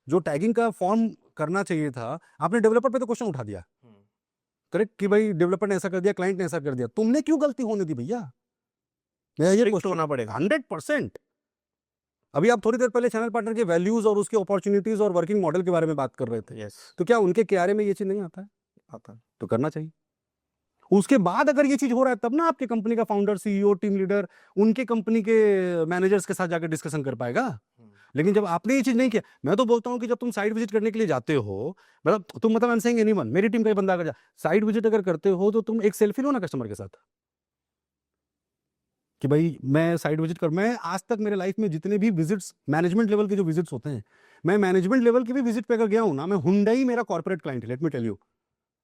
जो टैगिंग का फॉर्म करना चाहिए था, आपने डेवलपर पे तो क्वेश्चन उठा दिया, करेक्ट, कि भाई डेवलपर ने ऐसा कर दिया, क्लाइंट ने ऐसा कर दिया, तुमने क्यों गलती होने दी भैया? ये होना पड़ेगा 100%। अभी आप थोड़ी देर पहले चैनल पार्टनर के वैल्यूज और उसके अपॉर्चुनिटीज और वर्किंग मॉडल के बारे में बात कर रहे थे, यस तो क्या उनके KRA में ये चीज नहीं आता है? आता है। तो करना चाहिए। उसके बाद अगर ये चीज हो रहा है तब ना आपके कंपनी का फाउंडर, CEO, टीम लीडर उनके कंपनी के मैनेजर्स के साथ जाकर डिस्कशन कर पाएगा। लेकिन जब आपने ये चीज नहीं किया, मैं तो बोलता हूं कि जब तुम साइट विजिट करने के लिए जाते हो, मतलब तुम, मतलब आई एम सेइंग एनीवन, मेरी टीम का बंदा अगर साइट विजिट अगर करते हो तो तुम एक सेल्फी लो ना कस्टमर के साथ कि भाई मैं साइट विजिट कर, मैं आज तक मेरे लाइफ में जितने भी विजिट्स, मैनेजमेंट लेवल के जो विजिट्स होते हैं, मैं मैनेजमेंट लेवल की भी विजिट पे अगर गया हूं ना, मैं हुंडई मेरा कॉर्पोरेट क्लाइंट है, लेट मी टेल यू।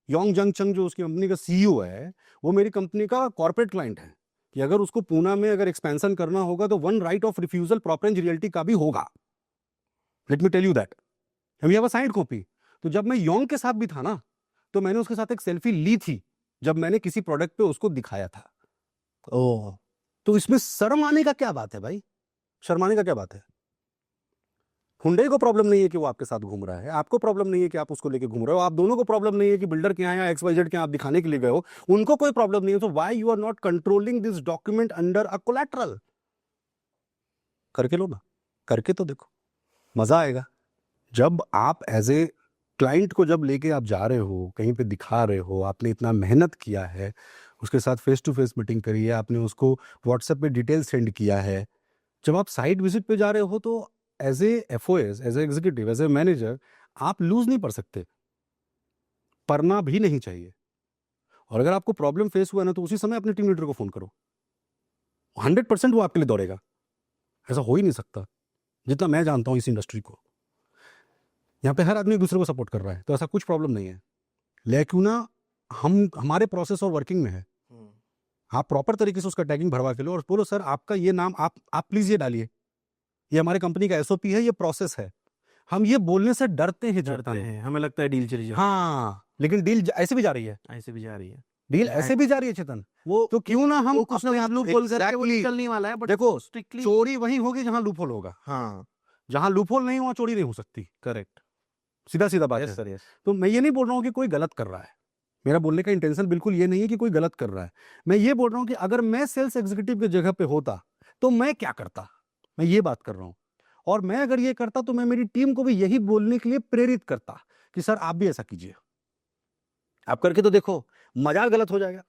योंग जंग चंग जो उसकी कंपनी का CEO है, वो मेरी कंपनी का कॉर्पोरेट क्लाइंट है, कि अगर उसको पूना में अगर एक्सपेंशन करना होगा तो 1 राइट ऑफ रिफ्यूजल प्रॉपरेंज रियल्टी का भी होगा, let me tell you that, we have a side copy. तो जब मैं योंग के साथ भी था ना, तो मैंने उसके साथ एक सेल्फी ली थी जब मैंने किसी प्रोडक्ट पे उसको दिखाया था। ओह, तो इसमें शर्म आने का क्या बात है भाई? शर्माने का क्या बात है? हुंडई को प्रॉब्लम नहीं है कि वो आपके साथ घूम रहा है, आपको प्रॉब्लम नहीं है कि आप उसको लेके घूम रहे हो, आप दोनों को प्रॉब्लम नहीं है कि बिल्डर के यहाँ या XYZ के यहाँ आप दिखाने के लिए गए हो, उनको कोई प्रॉब्लम नहीं है। तो why you are not controlling this document under a collateral? करके लो ना, करके तो देखो, मजा आएगा। जब आप एज ए क्लाइंट को जब लेके आप जा रहे हो, कहीं पे दिखा रहे हो, आपने इतना मेहनत किया है, उसके साथ फेस टू फेस मीटिंग करी है, आपने उसको व्हाट्सएप पे डिटेल सेंड किया है, जब आप साइट विजिट पे जा रहे हो तो as a FOS, as a executive, as a manager, आप लूज नहीं पढ़ सकते, पढ़ना भी नहीं चाहिए। और अगर आपको प्रॉब्लम फेस हुआ ना तो उसी समय अपने टीम लीडर को फोन करो, 100% वो आपके लिए दौड़ेगा। ऐसा हो ही नहीं सकता। जितना मैं जानता हूँ इस इंडस्ट्री को, यहाँ पे हर आदमी एक दूसरे को सपोर्ट कर रहा है, तो ऐसा कुछ प्रॉब्लम नहीं है। लेकिन ना हम हमारे प्रोसेस और वर्किंग में है, आप प्रॉपर तरीके से उसका टैगिंग भरवा के लो और बोलो सर आपका ये नाम आप प्लीज ये डालिए, ये हमारे कंपनी का एसओपी है, ये प्रोसेस है। हम ये बोलने से डरते हैं, डरते हैं, हमें लगता है डील चली जाए। हाँ, लेकिन डील ऐसे भी जा रही है, ऐसे भी जा रही है, डील ऐसे भी जा रही है चेतन। वो तो क्यों ना हम वो कुछ ना कुछ लूपहोल करके वो Exactly. निकलने वाला है, बट देखो स्ट्रिक्टली चोरी वहीं होगी जहां लूपहोल होगा, हाँ जहां लूपहोल नहीं वहां चोरी नहीं हो सकती। करेक्ट। सीधा सीधा बात यस है। Sir, yes. तो मैं ये नहीं बोल रहा हूँ कि कोई गलत कर रहा है, मेरा बोलने का इंटेंशन बिल्कुल ये नहीं है कि कोई गलत कर रहा है। मैं ये बोल रहा हूँ कि अगर मैं सेल्स एग्जीक्यूटिव की जगह पे होता तो मैं क्या करता, मैं ये बात कर रहा हूँ। और मैं अगर ये करता तो मैं मेरी टीम को भी यही बोलने के लिए प्रेरित करता कि सर आप भी ऐसा कीजिए, आप करके तो देखो, मजाक गलत हो जाएगा।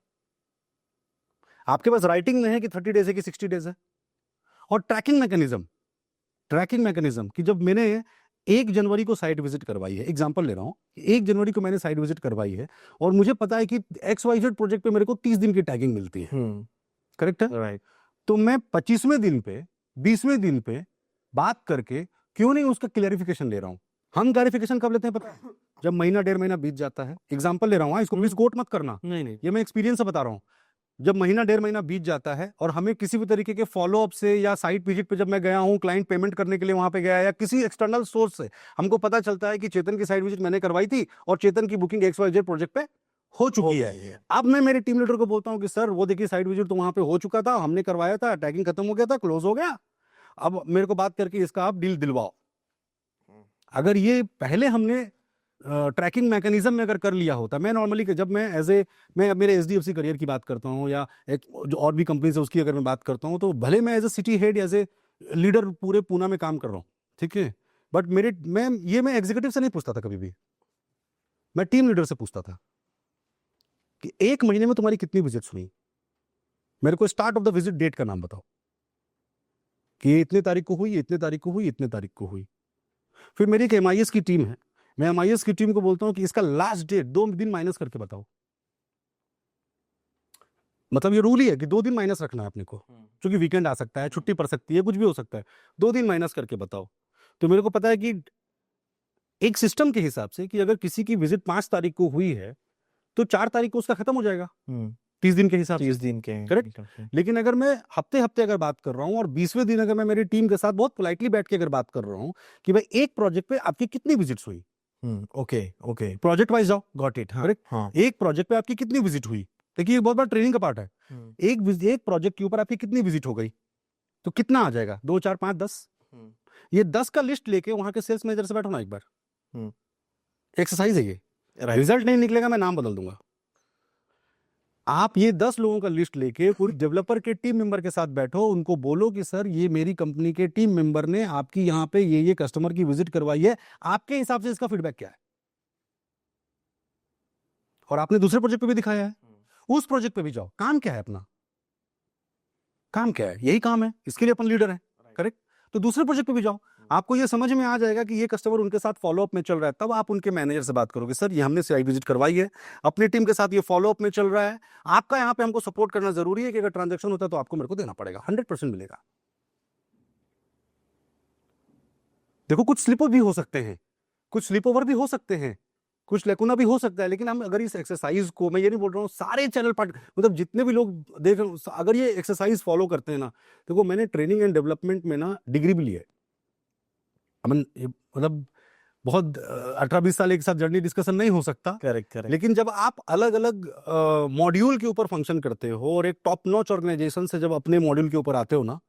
आपके पास राइटिंग में है कि 30 डेज है कि 60 डेज है। और ट्रैकिंग मैकेनिज्म कि जब मैंने 1 जनवरी को साइट विजिट करवाई है, एग्जांपल ले रहा हूँ, 1 जनवरी को मैंने साइट विजिट करवाई है और मुझे पता है कि XYZ प्रोजेक्ट पे मेरे को 30 दिन की टैगिंग मिलती है, करेक्ट है? राइट। तो मैं 25वें दिन पे 20वें दिन पे बात करके क्यों नहीं उसका क्लैरिफिकेशन ले रहा हूँ। हम क्लैरिफिकेशन कब लेते हैं पता है? जब महीना 1.5 महीना बीत जाता है। एग्जाम्पल ले रहा हूँ, इसको प्लीज कोट मत करना, नहीं नहीं, ये मैं एक्सपीरियंस से बता रहा हूँ। जब महीना 1.5 महीना बीत जाता है और हमें किसी भी तरीके के फॉलोअप से या साइट विजिट पे जब मैं गया हूं, क्लाइंट पेमेंट करने के लिए वहां पे गया या किसी एक्सटर्नल सोर्स से हमको पता चलता है कि चेतन की साइट विजिट मैंने करवाई थी और चेतन की बुकिंग XYZ प्रोजेक्ट पे हो चुकी है। अब मैं मेरे टीम लीडर को बोलता हूं कि सर वो देखिए साइट विजिट तो वहां पे हो चुका था, हमने करवाया था, टैगिंग खत्म हो गया था, क्लोज हो गया, अब मेरे को बात करके इसका आप डील दिलवाओ। अगर ये पहले हमने ट्रैकिंग मैकेनिज्म में अगर कर लिया होता, मैं नॉर्मली जब मैं मैं मेरे SDFC करियर की बात करता हूँ या एक जो और भी कंपनी है उसकी अगर मैं बात करता हूँ, तो भले मैं as a city head as a leader पूरे पूना में काम कर रहा हूँ, ठीक है, बट मैं एग्जीक्यूटिव से नहीं पूछता था कभी भी, मैं टीम लीडर से पूछता था कि 1 महीने में तुम्हारी कितनी विजिट्स हुई, मेरे को start of the visit date का नाम बताओ कि ये इतने तारीख को हुई, इतने तारीख को हुई, इतने तारीख को हुई। फिर मेरी एक MIS की टीम है, मैं MIS की टीम को बोलता हूं कि इसका लास्ट डेट 2 दिन माइनस करके बताओ। मतलब ये रूल ही है कि 2 दिन माइनस रखना है अपने को, क्योंकि वीकेंड आ सकता है, छुट्टी पड़ सकती है, कुछ भी हो सकता है, 2 दिन माइनस करके बताओ। तो मेरे को पता है कि एक सिस्टम के हिसाब से कि अगर किसी की विजिट 5 तारीख को हुई है तो 4 तारीख को उसका खत्म हो जाएगा 30 दिन के हिसाब से, 30 दिन के, करेक्ट। लेकिन अगर मैं हफ्ते हफ्ते अगर बात कर रहा हूं और 20वें दिन अगर मैं मेरी टीम के साथ बहुत पोलाइटली बैठ के अगर बात कर रहा हूं कि भाई एक प्रोजेक्ट पे आपकी कितनी विजिट्स हुई, ओके ओके, प्रोजेक्ट वाइज जाओ, गॉट इट, करेक्ट, हाँ एक प्रोजेक्ट पे आपकी कितनी विजिट हुई। देखिए ये बहुत बड़ा ट्रेनिंग का पार्ट है। एक प्रोजेक्ट के ऊपर आपकी कितनी विजिट हो गई तो कितना आ जाएगा, 2 4 5 10, ये 10 का लिस्ट लेके वहां के सेल्स मैनेजर से बैठो ना एक बार, एक्सरसाइज है ये, रिजल्ट नहीं निकलेगा मैं नाम बदल दूंगा। आप ये 10 लोगों का लिस्ट लेके पूरी डेवलपर के टीम मेंबर के साथ बैठो, उनको बोलो कि सर ये मेरी कंपनी के टीम मेंबर ने आपकी यहाँ पे ये कस्टमर की विजिट करवाई है, आपके हिसाब से इसका फीडबैक क्या है। और आपने दूसरे प्रोजेक्ट पे भी दिखाया है, उस प्रोजेक्ट पे भी जाओ, काम क्या है अपना, काम क्या है, यही काम है, इसके लिए अपन लीडर है, करेक्ट। तो दूसरे प्रोजेक्ट पे भी जाओ, आपको ये समझ में आ जाएगा कि ये कस्टमर उनके साथ फॉलोअप में चल रहा है, तब आप उनके मैनेजर से बात करोगे सर ये हमने साइट विजिट करवाई है, अपनी टीम के साथ ये फॉलोअप में चल रहा है, आपका यहाँ पे हमको सपोर्ट करना जरूरी है कि अगर ट्रांजैक्शन होता है तो आपको मेरे को देना पड़ेगा, 100% मिलेगा। देखो कुछ स्लिप भी हो सकते हैं, कुछ स्लिप ओवर भी हो सकते हैं, कुछ लेकुना भी हो सकता है, लेकिन हम अगर इस एक्सरसाइज को, मैं ये नहीं बोल रहा हूँ सारे चैनल पार्ट, मतलब जितने भी लोग देख रहे हो अगर ये एक्सरसाइज फॉलो करते हैं ना, देखो मैंने ट्रेनिंग एंड डेवलपमेंट में ना डिग्री भी ली है, मतलब बहुत 18-20 साल एक साथ जर्नी डिस्कशन नहीं हो सकता, करेक्ट करेक्ट, लेकिन जब आप अलग अलग मॉड्यूल के ऊपर फंक्शन करते हो और एक टॉप नॉच ऑर्गेनाइजेशन से जब अपने मॉड्यूल के ऊपर आते हो ना,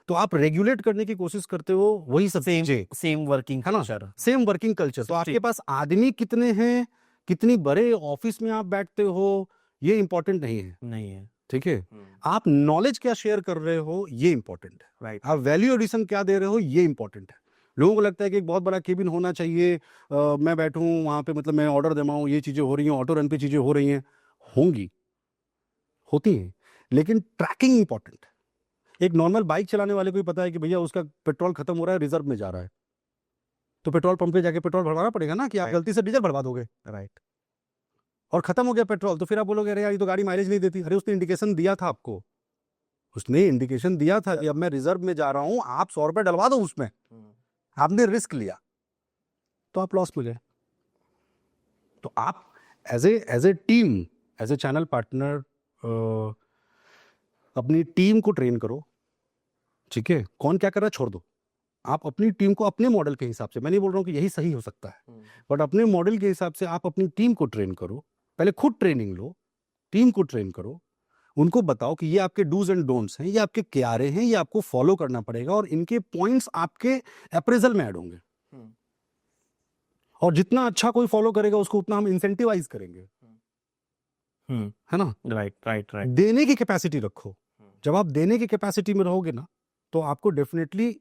तो आप रेगुलेट करने की कोशिश करते हो, वही सब सेम वर्किंग है ना, कल्चर, सेम वर्किंग कल्चर। तो आपके पास आदमी कितने हैं, कितनी बड़े ऑफिस में आप बैठते हो, ये इंपॉर्टेंट नहीं है, ठीक है, आप नॉलेज क्या शेयर कर रहे हो ये इंपॉर्टेंट है, राइट, आप वैल्यू एडिशन क्या दे रहे हो ये इंपॉर्टेंट है। लोगों को लगता है कि एक बहुत बड़ा केबिन होना चाहिए, मैं बैठूं वहां पे, मतलब मैं ऑर्डर दबाऊं, ये चीजें हो रही हैं, ऑटो रन पे चीजें हो रही हैं, होंगी, होती हैं, लेकिन ट्रैकिंग इंपॉर्टेंट है। एक नॉर्मल बाइक चलाने वाले को भी पता है कि भैया उसका पेट्रोल खत्म हो रहा है, रिजर्व में जा रहा है, तो पेट्रोल पंप पे जाके पेट्रोल भरवाना पड़ेगा ना, कि आप Right. गलती से डीजल भरवा दोगे राइट, और खत्म हो गया पेट्रोल, तो फिर आप बोलोगे अरे यार ये तो गाड़ी माइलेज नहीं देती। अरे उसने इंडिकेशन दिया था आपको, उसने इंडिकेशन दिया था कि अब मैं रिजर्व में जा रहा हूँ, आप 100 रुपये डलवा दो उसमें, आपने रिस्क लिया तो आप लॉस में गए। तो आप as a team, as a channel partner अपनी टीम को ट्रेन करो, ठीक है। कौन क्या कर रहा है छोड़ दो, आप अपनी टीम को अपने मॉडल के हिसाब से, मैं नहीं बोल रहा हूँ कि यही सही हो सकता है, बट अपने मॉडल के हिसाब से आप अपनी टीम को ट्रेन करो। पहले खुद ट्रेनिंग लो, टीम को ट्रेन करो, उनको बताओ कि ये आपके डूज एंड डोंट्स हैं, ये आपके क्यारे हैं, ये आपको फॉलो करना पड़ेगा और इनके पॉइंट्स आपके अप्रेजल में ऐड होंगे। और जितना अच्छा कोई फॉलो करेगा उसको उतना हम इंसेंटिवाइज करेंगे, है ना। Right right right. देने की कैपेसिटी रखो। जब आप देने की कैपेसिटी में रहोगे ना, तो आपको डेफिनेटली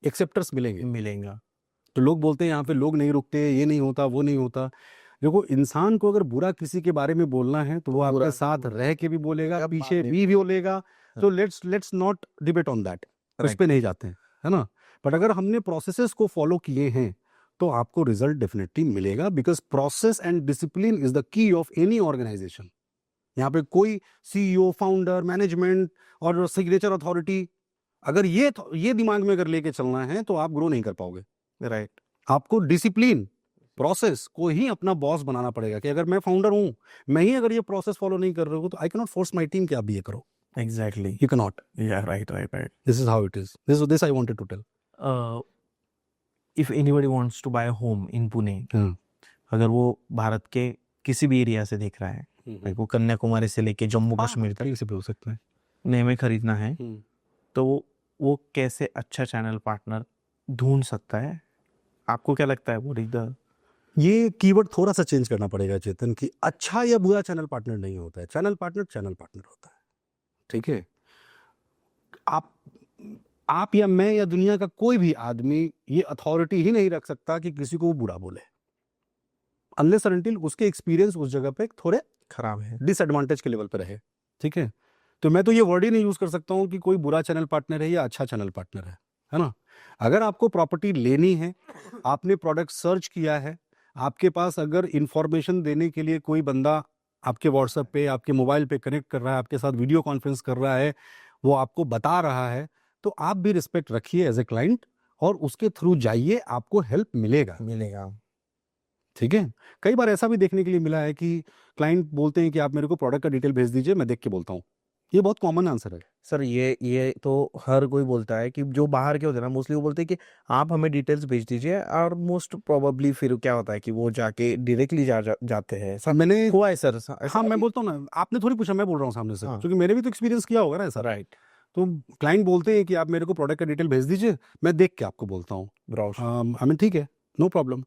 एक्सेप्टर्स मिलेंगे। मिलेगा। तो लोग बोलते हैं यहाँ पे लोग नहीं रुकते, ये नहीं होता, वो नहीं होता। देखो, इंसान को अगर बुरा किसी के बारे में बोलना है तो वो आपके साथ रह के भी बोलेगा, पीछे भी बोलेगा। तो let's not debate on that, उस पे नहीं जाते हैं, है ना। बट अगर हमने प्रोसेसेस को फॉलो किए हैं तो आपको रिजल्ट डेफिनेटली मिलेगा, because process and discipline is the key of any organisation. यहाँ पे कोई सीईओ, फाउंडर, मैनेजमेंट और सिग्नेचर अथॉरिटी, अगर ये दिमाग में अगर लेके चलना है तो आप ग्रो नहीं कर पाओगे। राइट। आपको डिसिप्लिन, प्रोसेस को ही अपना बॉस बनाना पड़ेगा, कि अगर मैं फाउंडर हूं, मैं ही अगर ये प्रोसेस फॉलो नहीं कर रहा हूं तो I can not force my team कि आप भी ये करो। Exactly. You can not. Yeah right right right. This is how it is, this I wanted to tell. If anybody wants to buy a home in Pune, अगर वो भारत के किसी भी एरिया से देख रहा है, लाइक वो कन्याकुमारी से लेके जम्मू कश्मीर तक कहीं से भी हो सकता है, नए में खरीदना है, तो वो कैसे अच्छा चैनल पार्टनर ढूंढ सकता है? आपको क्या लगता है? व्हाट इज द ये कीवर्ड थोड़ा सा चेंज करना पड़ेगा चेतन, कि अच्छा या बुरा चैनल पार्टनर नहीं होता है। चैनल पार्टनर होता है, ठीक है। आप या मैं या दुनिया का कोई भी आदमी ये अथॉरिटी ही नहीं रख सकता कि किसी को वो बुरा बोले, अनलेस और अनटिल उसके एक्सपीरियंस उस जगह पे थोड़े खराब है, डिसएडवांटेज के लेवल पे रहे, ठीक है। तो मैं तो ये वर्ड ही नहीं यूज कर सकता हूँ कि कोई बुरा चैनल पार्टनर है या अच्छा चैनल पार्टनर है ना। अगर आपको प्रॉपर्टी लेनी है, आपने प्रोडक्ट सर्च किया है, आपके पास अगर इंफॉर्मेशन देने के लिए कोई बंदा आपके व्हाट्सएप पे, आपके मोबाइल पे कनेक्ट कर रहा है, आपके साथ वीडियो कॉन्फ्रेंस कर रहा है, वो आपको बता रहा है, तो आप भी रिस्पेक्ट रखिए एज ए क्लाइंट और उसके थ्रू जाइए, आपको हेल्प मिलेगा। ठीक है। कई बार ऐसा भी देखने के लिए मिला है कि क्लाइंट बोलते हैं कि आप मेरे को प्रोडक्ट का डिटेल भेज दीजिए, मैं देख के बोलता हूँ। ये बहुत कॉमन आंसर है सर। ये तो हर कोई बोलता है कि जो बाहर के होते हैं ना, मोस्टली वो बोलते हैं कि आप हमें डिटेल्स भेज दीजिए, और मोस्ट प्रोबेबली फिर क्या होता है कि वो जाके डायरेक्टली जाते हैं। सर मैंने हुआ है सर? हाँ, मैं बोलता हूँ ना, आपने थोड़ी पूछा, मैं बोल रहा हूँ सामने से, हाँ। क्योंकि मैंने भी तो एक्सपीरियंस किया होगा ना ऐसा। राइट। तो क्लाइंट बोलते हैं कि आप मेरे को प्रोडक्ट का डिटेल भेज दीजिए, मैं देख के आपको बोलता हूँ। आई मीन ठीक है, नो प्रॉब्लम।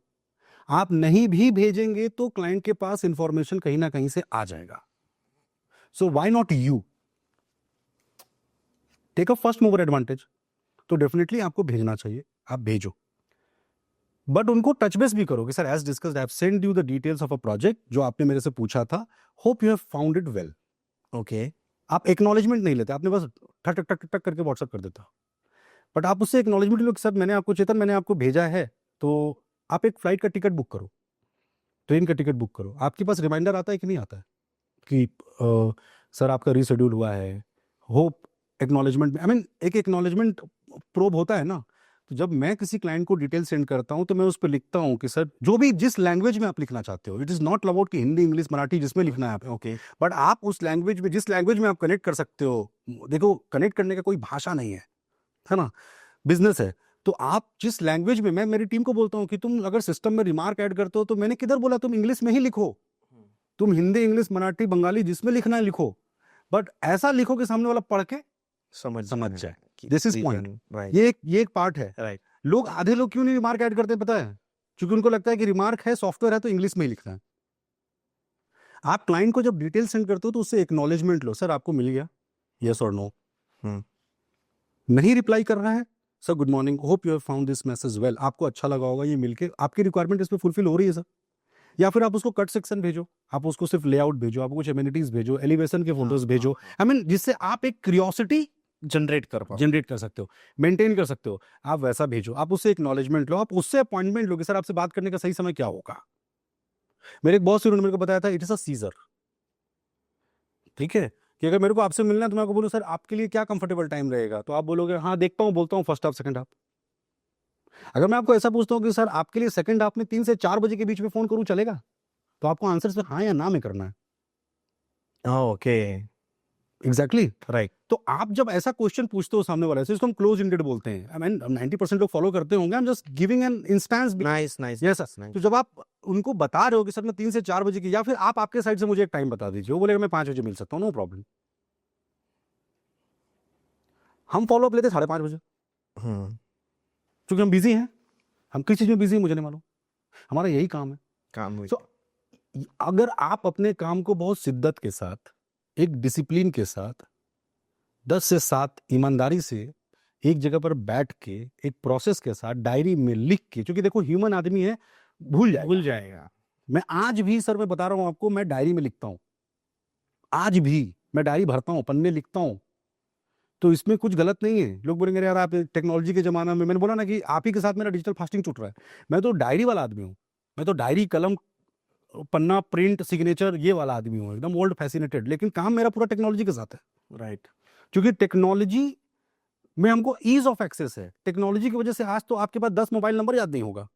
आप नहीं भी भेजेंगे तो क्लाइंट के पास इंफॉर्मेशन कहीं ना कहीं से आ जाएगा। So why not you take a first mover advantage. तो डेफिनेटली आपको भेजना चाहिए, आप भेजो, बट उनको टच बेस भी करो कि sir as discussed I have send you the details of a project, जो आपने मेरे से पूछा था, hope you have found it well. Okay. आप एक्नॉलेजमेंट नहीं लेते, आपने बस ठक ठक ठक ठक करके व्हाट्सएप कर देता, बट आप उससे एक्नॉलेजमेंट लो कि सर मैंने आपको, चेतन मैंने आपको भेजा है, तो आप एक फ्लाइट का टिकट बुक करो, ट्रेन का टिकट बुक करो। आपके पास रिमाइंडर आता है कि नहीं आता है कि सर आपका रीशेड्यूल हुआ है, होप एक्नॉलेजमेंट में, आई मीन एक एक्नॉलेजमेंट प्रोब होता है ना। तो जब मैं किसी क्लाइंट को डिटेल सेंड करता हूं तो मैं उस पर लिखता हूं कि सर जो भी जिस लैंग्वेज में आप लिखना चाहते हो, इट इज नॉट अबाउट कि हिंदी, इंग्लिश, मराठी, जिसमें लिखना है आप, ओके। बट आप उस लैंग्वेज में, जिस लैंग्वेज में आप कनेक्ट कर सकते हो, देखो कनेक्ट करने का कोई भाषा नहीं है ना, बिजनेस है। तो आप जिस लैंग्वेज में, मैं मेरी टीम को बोलता हूं कि तुम अगर सिस्टम में रिमार्क ऐड करते हो तो मैंने किधर बोला तुम इंग्लिश में ही लिखो, तुम हिंदी, इंग्लिश, मराठी, बंगाली, जिसमें लिखना है लिखो, बट ऐसा लिखो कि सामने वाला पढ़ के समझ जाए। This is point. ये एक पार्ट है। राइट। आधे लोग क्यों नहीं रिमार्क ऐड करते पता है? क्योंकि उनको लगता है कि रिमार्क है, सॉफ्टवेयर है, तो इंग्लिश में ही लिखना है। आप क्लाइंट को जब डिटेल सेंड करते हो तो उससे एक्नॉलेजमेंट लो, सर आपको मिल गया, यस और नो। नहीं रिप्लाई कर रहा है, sir good morning, hope you have found this message well, आपको अच्छा लगा होगा ये मिलके, आपकी रिक्वायरमेंट इस पे फुलफिल हो रही है सर। या फिर आप उसको कट सेक्शन भेजो, आप उसको सिर्फ लेआउट भेजो, आप कुछ एमिनिटीज भेजो, एलिवेशन के फोटोज भेजो, आई मीन जिससे आप एक क्यूरियोसिटी जनरेट कर पाओ। जनरेट कर सकते हो, मेंटेन कर सकते हो, आप वैसा भेजो, आप उससे एक्नॉलेजमेंट लो, आप उससे अपॉइंटमेंट लो कि सर आपसे बात करने का सही समय क्या होगा। मेरे एक बॉस उन्होंने मेरे को बताया था इट इज अ सीजर, ठीक है, कि अगर मेरे को आपसे मिलना है तो मैं आपको बोलूं सर आपके लिए क्या कंफर्टेबल टाइम रहेगा, तो आप बोलोगे हाँ देखता हूँ, बोलता हूँ फर्स्ट हाफ सेकंड हाफ। अगर मैं आपको ऐसा पूछता हूँ कि सर आपके लिए सेकंड हाफ में 3 से 4 बजे के बीच में फोन करूँ चलेगा, तो आपको आंसर सिर्फ हाँ या ना में करना है। Okay, exactly right. तो आप जब ऐसा क्वेश्चन पूछते हो सामने वाले से, इसको हम क्लोज इंडेड बोलते हैं। आई मीन 90% लोग फॉलो करते होंगे, I am just giving an instance. Nice nice. Yes sir, तो जब आप उनको बता रहे हो कि सर मैं 3 से 4 बजे की, या फिर आप आपके साइड से मुझे एक टाइम बता दीजिए, वो बोलेगा मैं 5 बजे मिल सकता हूँ, नो प्रॉब्लम। हम फॉलो अप लेते 5:30 बजे, क्योंकि हम बिजी हैं, हम किस चीज में बिजी हैं मुझे नहीं मालूम, हमारा यही काम है। काम हुई। सो अगर आप अपने काम को बहुत शिद्दत के साथ, एक डिसिप्लिन के साथ, 10 से 7 ईमानदारी से एक जगह पर बैठ के एक प्रोसेस के साथ डायरी में लिख के, क्योंकि देखो ह्यूमन आदमी है, भूल जाएगा। मैं आज भी सर मैं बता रहा हूं आपको, मैं डायरी में लिखता हूं, आज भी मैं डायरी भरता हूं, पन्ने लिखता हूं, तो इसमें कुछ गलत नहीं है। लोग बोलेंगे यार आप टेक्नोलॉजी के जमाना में, मैंने बोला ना कि आप ही के साथ मेरा डिजिटल फास्टिंग छूट रहा है। मैं तो डायरी वाला आदमी हूँ, मैं तो डायरी कलम पन्ना प्रिंट सिग्नेचर ये वाला आदमी हूँ, एकदम ओल्ड फैसिनेटेड, लेकिन काम मेरा पूरा टेक्नोलॉजी के साथ है। राइट। क्योंकि टेक्नोलॉजी में हमको ईज ऑफ एक्सेस है। टेक्नोलॉजी की वजह से आज तो आपके पास 10 मोबाइल नंबर याद नहीं होगा,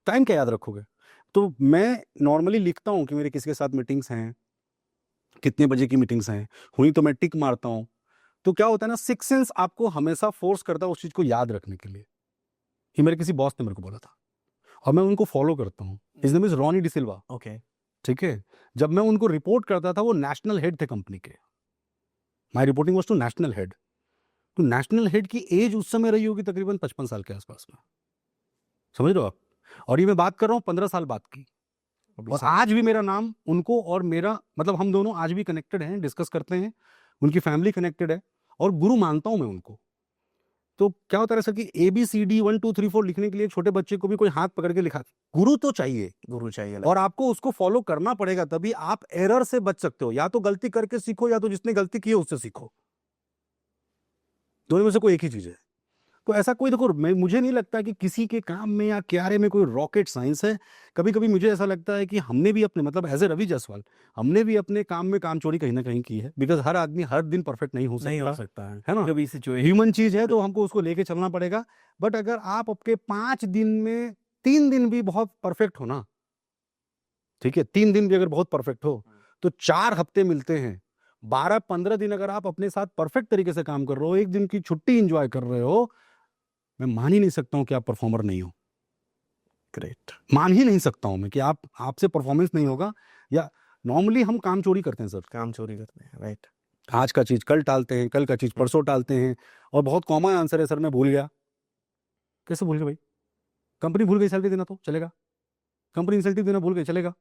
टाइम क्या याद रखोगे। तो मैं नॉर्मली लिखता हूँ कि मेरे किसके साथ मीटिंग्स हैं, कितने बजे की मीटिंग्स हैं, हुई तो मैं टिक मारता हूँ। तो क्या होता है ना, सिक्स सेंस आपको हमेशा फोर्स करता है उस चीज को याद रखने के लिए। ये मेरे किसी बॉस ने मेरे को बोला था और मैं उनको फॉलो करता हूँ। His name is Ronnie D'Silva. Okay. ठीक है, जब मैं उनको रिपोर्ट करता था, वो नेशनल हेड थे कंपनी के, my reporting was to national head. तो नेशनल हेड की एज उस समय रही होगी तकरीबन 55 साल के आसपास में, समझ रहे हो आप। और ये मैं बात कर रहा हूँ 15 साल बाद की, और आज भी मेरा नाम उनको और मेरा, मतलब हम दोनों आज भी कनेक्टेड हैं, डिस्कस करते हैं, उनकी फैमिली कनेक्टेड है, और गुरु मानता हूं मैं उनको। तो क्या होता है सर कि ABCD 1 2 3 4 लिखने के लिए छोटे बच्चे को भी कोई हाथ पकड़ के लिखा, गुरु तो चाहिए, गुरु चाहिए। और आपको उसको फॉलो करना पड़ेगा, तभी आप एरर से बच सकते हो। या तो गलती करके सीखो, या तो जिसने गलती की है उससे सीखो, दोनों में से कोई एक ही चीज है। तो ऐसा कोई, देखो मुझे नहीं लगता कि किसी के काम में या क्यारे में कोई रॉकेट साइंस है। कभी कभी मुझे ऐसा लगता है कि हमने भी अपने, मतलब एज ए रवि जायसवाल, हमने भी अपने काम में कामचोरी कहीं ना कहीं की है, बिकॉज हर आदमी हर दिन परफेक्ट नहीं हो सकता है ना, कभी सिचुएशन ह्यूमन चीज है, तो हमको उसको लेके चलना पड़ेगा। बट अगर आप आपके 5 दिन में 3 दिन भी बहुत परफेक्ट हो ना, ठीक है, 3 दिन भी अगर बहुत परफेक्ट हो, तो 4 हफ्ते मिलते हैं, 12-15 दिन अगर आप अपने साथ परफेक्ट तरीके से काम कर रहे हो, एक दिन की छुट्टी इंजॉय कर रहे हो, मैं मान ही नहीं सकता हूं कि आप परफॉर्मर नहीं हो। ग्रेट। मान ही नहीं सकता हूं मैं कि आप, आपसे परफॉर्मेंस नहीं होगा। या नॉर्मली हम काम चोरी करते हैं सर, काम चोरी करते हैं। राइट। आज का चीज कल टालते हैं, कल का चीज परसों टालते हैं, और बहुत कॉमन आंसर है सर मैं भूल गया। कैसे भूल गए भाई? कंपनी भूल गई सैलरी देना तो चलेगा, कंपनी इंसेंटिव देना भूल गई चलेगा,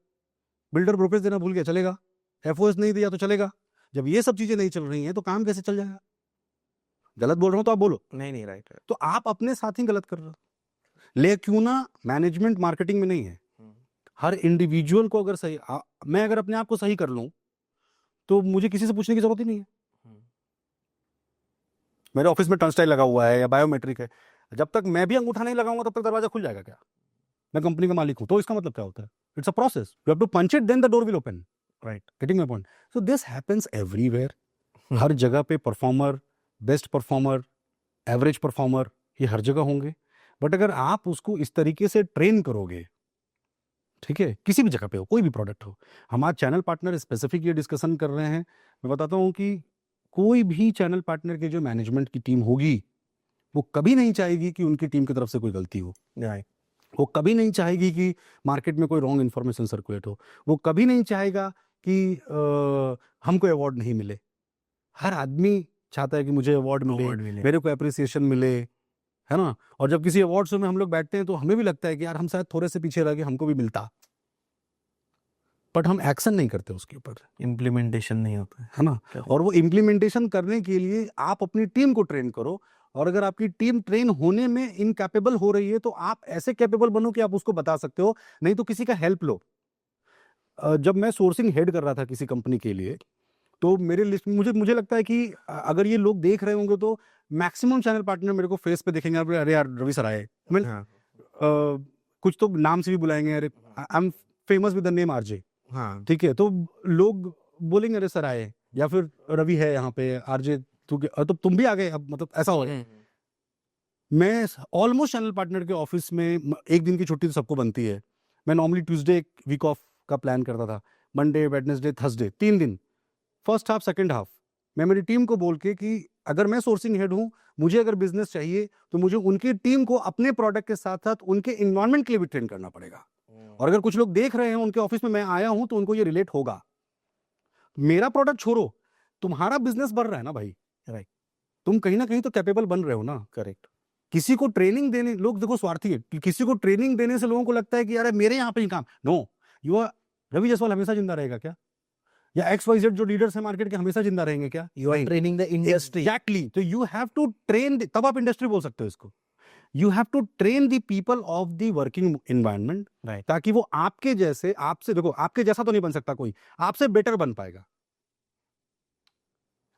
बिल्डर ब्रोकरेज देना भूल गया चलेगा, FOS नहीं दिया तो चलेगा। जब ये सब चीजें नहीं चल रही हैं तो काम कैसे चल जाएगा? गलत बोल रहा हूं तो आप बोलो। नहीं राइट। तो आप अपने साथ ही गलत कर रहे हो। ले क्यों ना मैनेजमेंट मार्केटिंग में नहीं है, हर इंडिविजुअल को अगर सही, मैं अगर अपने आप को सही कर लूं तो मुझे किसी से पूछने की जरूरत ही नहीं है। मेरे ऑफिस में टर्नस्टाइल लगा हुआ है या बायोमेट्रिक है, जब तक मैं भी अंगूठा नहीं लगाऊंगा तब तक दरवाजा खुल जाएगा क्या? मैं कंपनी का मालिक हूं, तो इसका मतलब क्या होता है? It's a process, you have to punch it then the door will open. Right, getting my point. So this happens everywhere, हर जगह पे performer, best performer, average performer, ये हर जगह होंगे। बट अगर आप उसको इस तरीके से ट्रेन करोगे, ठीक है, किसी भी जगह पे हो, कोई भी प्रोडक्ट हो, हम आज चैनल पार्टनर स्पेसिफिक ये डिस्कशन कर रहे हैं। मैं बताता हूं कि कोई भी चैनल पार्टनर की जो मैनेजमेंट की टीम होगी, वो कभी नहीं चाहेगी कि उनकी टीम की तरफ से कोई गलती हो। राइट। वो कभी नहीं चाहेगी कि मार्केट में कोई रॉन्ग इन्फॉर्मेशन सर्कुलेट हो। वो कभी नहीं चाहेगा कि हमको अवार्ड नहीं मिले। हर आदमी चाहता है कि मुझे अवार्ड मिले, मेरे को अप्रिसिएशन मिले, है ना। और जब किसी अवार्ड शो में हम लोग बैठते हैं तो हमें भी लगता है कि यार हम शायद थोड़े से पीछे रह गए, हमको भी मिलता, बट हम एक्शन नहीं करते उसके ऊपर, इम्प्लीमेंटेशन नहीं होता है ना। और वो इम्प्लीमेंटेशन करने के लिए आप अपनी टीम को ट्रेन करो, और अगर आपकी टीम ट्रेन होने में इनकैपेबल हो रही है तो आप ऐसे कैपेबल बनो कि आप उसको बता सकते हो, नहीं तो किसी का हेल्प लो। जब मैं सोर्सिंग हेड कर रहा था किसी कंपनी के लिए, तो मेरे लिस्ट मुझे मुझे लगता है कि अगर ये लोग देख रहे होंगे तो मैक्सिमम चैनल पार्टनर मेरे को फेस पे देखेंगे, अरे यार रवि सर आए, I mean, हाँ कुछ तो नाम से भी बुलाएंगे, अरे I am famous with the name RJ, हाँ ठीक है, तो लोग बोलेंगे अरे सर आए, या फिर रवि है यहाँ पे, आरजे तो तुम भी आ गए, अब मतलब ऐसा हो रहा है। मैं ऑलमोस्ट चैनल पार्टनर के ऑफिस में एक दिन की छुट्टी तो सबको बनती है, मैं नॉर्मली ट्यूसडे एक वीक ऑफ का प्लान करता था, मंडे वेडनेसडे थर्सडे 3 दिन, फर्स्ट हाफ सेकंड हाफ मैं मेरी टीम को बोल के कि अगर मैं सोर्सिंग हेड हूँ, मुझे अगर बिजनेस चाहिए तो मुझे उनकी टीम को अपने प्रोडक्ट के साथ साथ उनके इन्वायरमेंट के लिए भी ट्रेन करना पड़ेगा। और अगर कुछ लोग देख रहे हैं उनके ऑफिस में मैं आया हूं तो उनको ये रिलेट होगा। मेरा प्रोडक्ट छोड़ो, तुम्हारा बिजनेस बढ़ रहा है ना भाई, राइट, तुम कहीं ना कहीं तो कैपेबल बन रहे हो ना। करेक्ट, किसी को ट्रेनिंग देने, लोग देखो स्वार्थी है कि किसी को ट्रेनिंग देने से लोगों को लगता है कि यार मेरे यहाँ पे ही काम, no, you are, Ravi Jaiswal हमेशा जिंदा रहेगा क्या, या XYZ जो लीडर्स हैं मार्केट के हमेशा जिंदा रहेंगे क्या? You are training the industry. Exactly, तो यू हैव टू ट्रेन, तब आप इंडस्ट्री बोल सकते हो इसको। You have to train the people of the working environment, right, ताकि वो आपके जैसे, आपसे देखो आपके जैसा तो नहीं बन सकता कोई, आपसे बेटर बन पाएगा।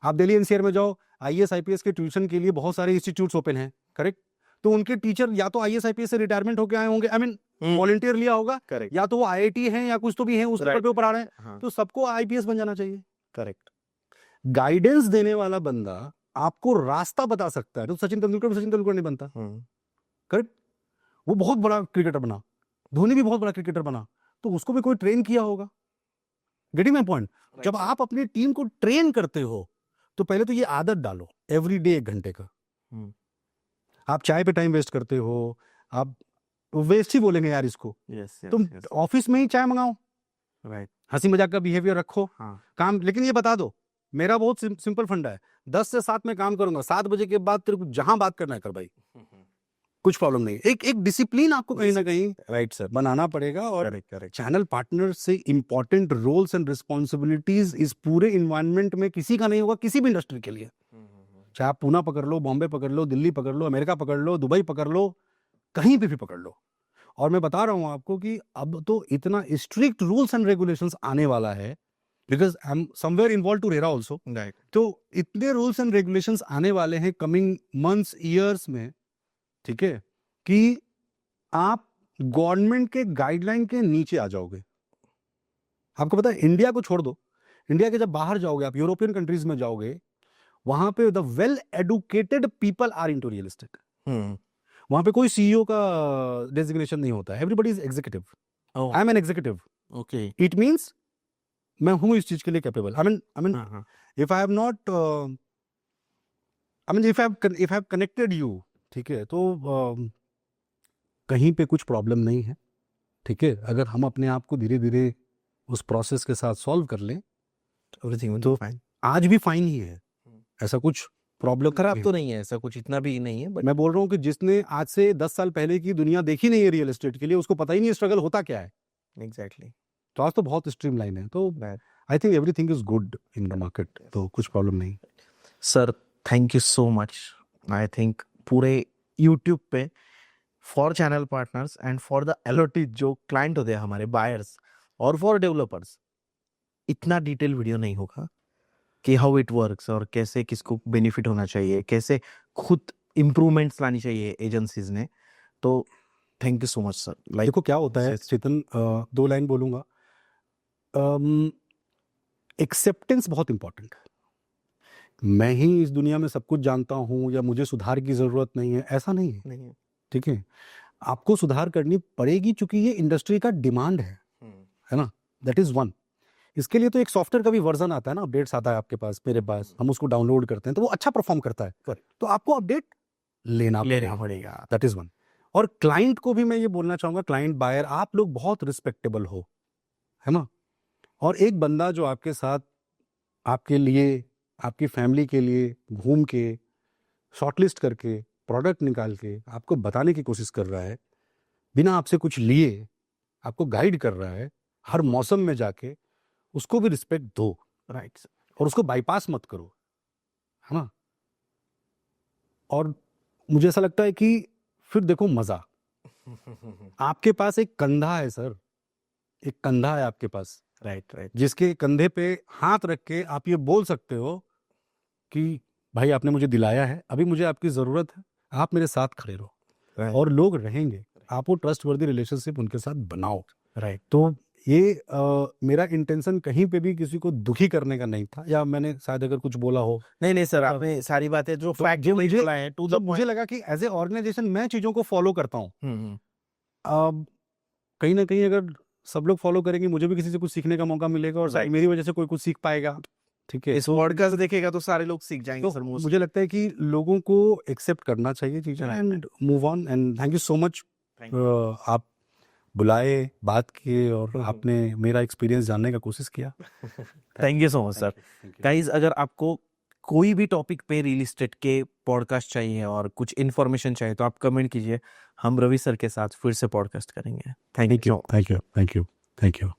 आप दिल्ली NCR में जाओ, IAS IPS के ट्यूशन के लिए बहुत सारे इंस्टीट्यूट्स ओपन हैं, करेक्ट, तो उनके टीचर या तो IAS IPS से रिटायरमेंट होके आए होंगे, आई मीन वॉलंटियर लिया होगा, करेक्ट, या तो वो IIT हैं या कुछ तो भी हैं उस लेवल Right. पे ऊपर आ रहे हैं, हाँ, तो सबको IPS बन जाना चाहिए। करेक्ट, गाइडेंस देने वाला बंदा आपको रास्ता बता सकता है, तो सचिन तेंदुलकर नहीं बनता, करेक्ट, वो बहुत बड़ा क्रिकेटर बना, धोनी भी बहुत बड़ा क्रिकेटर बना, तो उसको भी कोई ट्रेन किया होगा। Getting my point? जब आप अपनी टीम को ट्रेन करते हो तो पहले तो ये आदत डालो, एवरी डे 1 घंटे का। आप चाय पे टाइम वेस्ट करते हो, आप वेस्ट ही बोलेंगे यार इसको, यस, तुम ऑफिस में ही चाय मंगाओ, राइट, हंसी मजाक का बिहेवियर रखो, हाँ, काम, लेकिन ये बता दो, मेरा बहुत सिंपल फंडा है, 10 से 7 में काम करूंगा, 7 बजे के बाद तेरे को जहां बात करना है कर भाई, कुछ प्रॉब्लम नहीं। एक डिसिप्लिन आपको कहीं ना कहीं राइट सर, बनाना पड़ेगा। और करेक्ट, करेक्ट, चैनल पार्टनर से इंपॉर्टेंट रोल्स एंड रिस्पॉन्सिबिलिटीज इस पूरे इन्वायरमेंट में किसी का नहीं होगा, किसी भी इंडस्ट्री के लिए, चाहे आप पूना पकड़ लो, बॉम्बे पकड़ लो, दिल्ली पकड़ लो, अमेरिका पकड़ लो, दुबई पकड़ लो, कहीं पे भी पकड़ लो। और मैं बता रहा हूं आपको कि अब तो इतना स्ट्रिक्ट रूल्स एंड रेगुलेशंस आने वाला है, because I am somewhere involve to RERA also, right, तो इतने रूल्स एंड रेगुलेशंस आने वाले हैं कमिंग मंथ्स ईयर्स में, ठीक है, कि आप गवर्नमेंट के गाइडलाइन के नीचे आ जाओगे। आपको पता है, इंडिया को छोड़ दो, इंडिया के जब बाहर जाओगे, आप यूरोपियन कंट्रीज में जाओगे, वहां पे the well educated people are into real estate. वहां पे कोई CEO का डेजिग्नेशन नहीं होता है, everybody is executive, I am an executive, okay, it means मैं हूं इस चीज के लिए capable. I mean if I have not, I mean if I have connected you, ठीक है, तो कहीं पे कुछ प्रॉब्लम नहीं है, ठीक है, अगर हम अपने आप को धीरे धीरे उस प्रोसेस के साथ सॉल्व कर लें, एवरीथिंग तो फाइन, आज भी फाइन ही है, ऐसा कुछ प्रॉब्लम खराब तो नहीं है, ऐसा कुछ इतना भी नहीं है, बट मैं बोल रहा हूँ कि जिसने आज से 10 साल पहले की दुनिया देखी नहीं है रियल एस्टेट के लिए, उसको पता ही नहीं स्ट्रगल होता क्या है, एग्जैक्टली, तो आज तो बहुत स्ट्रीमलाइन है, तो I think everything is good in the market, तो कुछ प्रॉब्लम नहीं। Sir thank you so much. I think पूरे यूट्यूब पे for channel partners and for the LOT जो क्लाइंट होते हैं हमारे बायर्स और फॉर डेवलपर्स, इतना डिटेल वीडियो नहीं होगा कि हाउ इट वर्क्स और कैसे किसको बेनिफिट होना चाहिए, कैसे खुद इम्प्रूवमेंट्स लानी चाहिए एजेंसीज ने। तो thank you so much sir. देखो क्या होता है चेतन, 2 लाइन बोलूंगा, एक्सेप्टेंस बहुत इंपॉर्टेंट है। मैं ही इस दुनिया में सब कुछ जानता हूं या मुझे सुधार की जरूरत नहीं है, ऐसा नहीं है, नहीं है, ठीक है, आपको सुधार करनी पड़ेगी क्योंकि ये इंडस्ट्री का डिमांड है ना, दैट इज वन। इसके लिए तो एक सॉफ्टवेयर का भी वर्जन आता है ना, अपडेट्स आता है आपके पास, मेरे पास, हम उसको डाउनलोड करते हैं तो वो अच्छा परफॉर्म करता है, तो आपको अपडेट लेना पड़ेगा, दैट इज वन। और क्लाइंट को भी मैं ये बोलना चाहूंगा, क्लाइंट बायर आप लोग बहुत रिस्पेक्टेबल हो, है ना, और एक बंदा जो आपके साथ, आपके लिए, आपकी फैमिली के लिए घूम के, शॉर्टलिस्ट करके, प्रोडक्ट निकाल के आपको बताने की कोशिश कर रहा है, बिना आपसे कुछ लिए आपको गाइड कर रहा है, हर मौसम में जाके, उसको भी रिस्पेक्ट दो, राइट, और उसको बाईपास मत करो, है ना। और मुझे ऐसा लगता है कि फिर देखो मजा, आपके पास एक कंधा है सर, एक कंधा है आपके पास, राइट राइट जिसके कंधे पे हाथ रख के आप ये बोल सकते हो कि भाई आपने मुझे दिलाया है, अभी मुझे आपकी ज़रूरत है, आप मेरे साथ खड़े रहो, और लोग रहेंगे। आप वो ट्रस्टवर्दी रिलेशनशिप उनके साथ बनाओ। राइट तो ये मेरा इंटेंशन कहीं पे भी किसी को दुखी करने का नहीं था, या मैंने शायद अगर कुछ बोला हो नहीं सर, आपने सारी बातें जो तो फैक्ट मुझे बोला है टू तो द मुझे लगा कि एज ए ऑर्गेनाइजेशन मैं चीज़ों को फॉलो करता हूँ। पॉइंट। अब कहीं ना कहीं अगर सब लोग फॉलो करेंगे, मुझे भी किसी से कुछ सीखने का मौका मिलेगा, और Right. मेरी वजह से कोई कुछ सीख पाएगा। ठीक है, इस पॉडकास्ट देखेगा तो सारे लोग सीख जाएंगे तो सर मुझे लगता है कि लोगों को एक्सेप्ट करना चाहिए चीज़ें Right. And move on. And thank you so much, Thank you. आप बुलाए, बात किए, और आपने मेरा एक्सपीरियंस जानने का कोशिश किया। Thank you so much sir. Guys, अगर आपको कोई भी टॉपिक पे रियल एस्टेट के पॉडकास्ट चाहिए और कुछ इन्फॉर्मेशन चाहिए तो आप कमेंट कीजिए, हम रवि सर के साथ फिर से पॉडकास्ट करेंगे। Thank you. Thank you, thank you, thank you.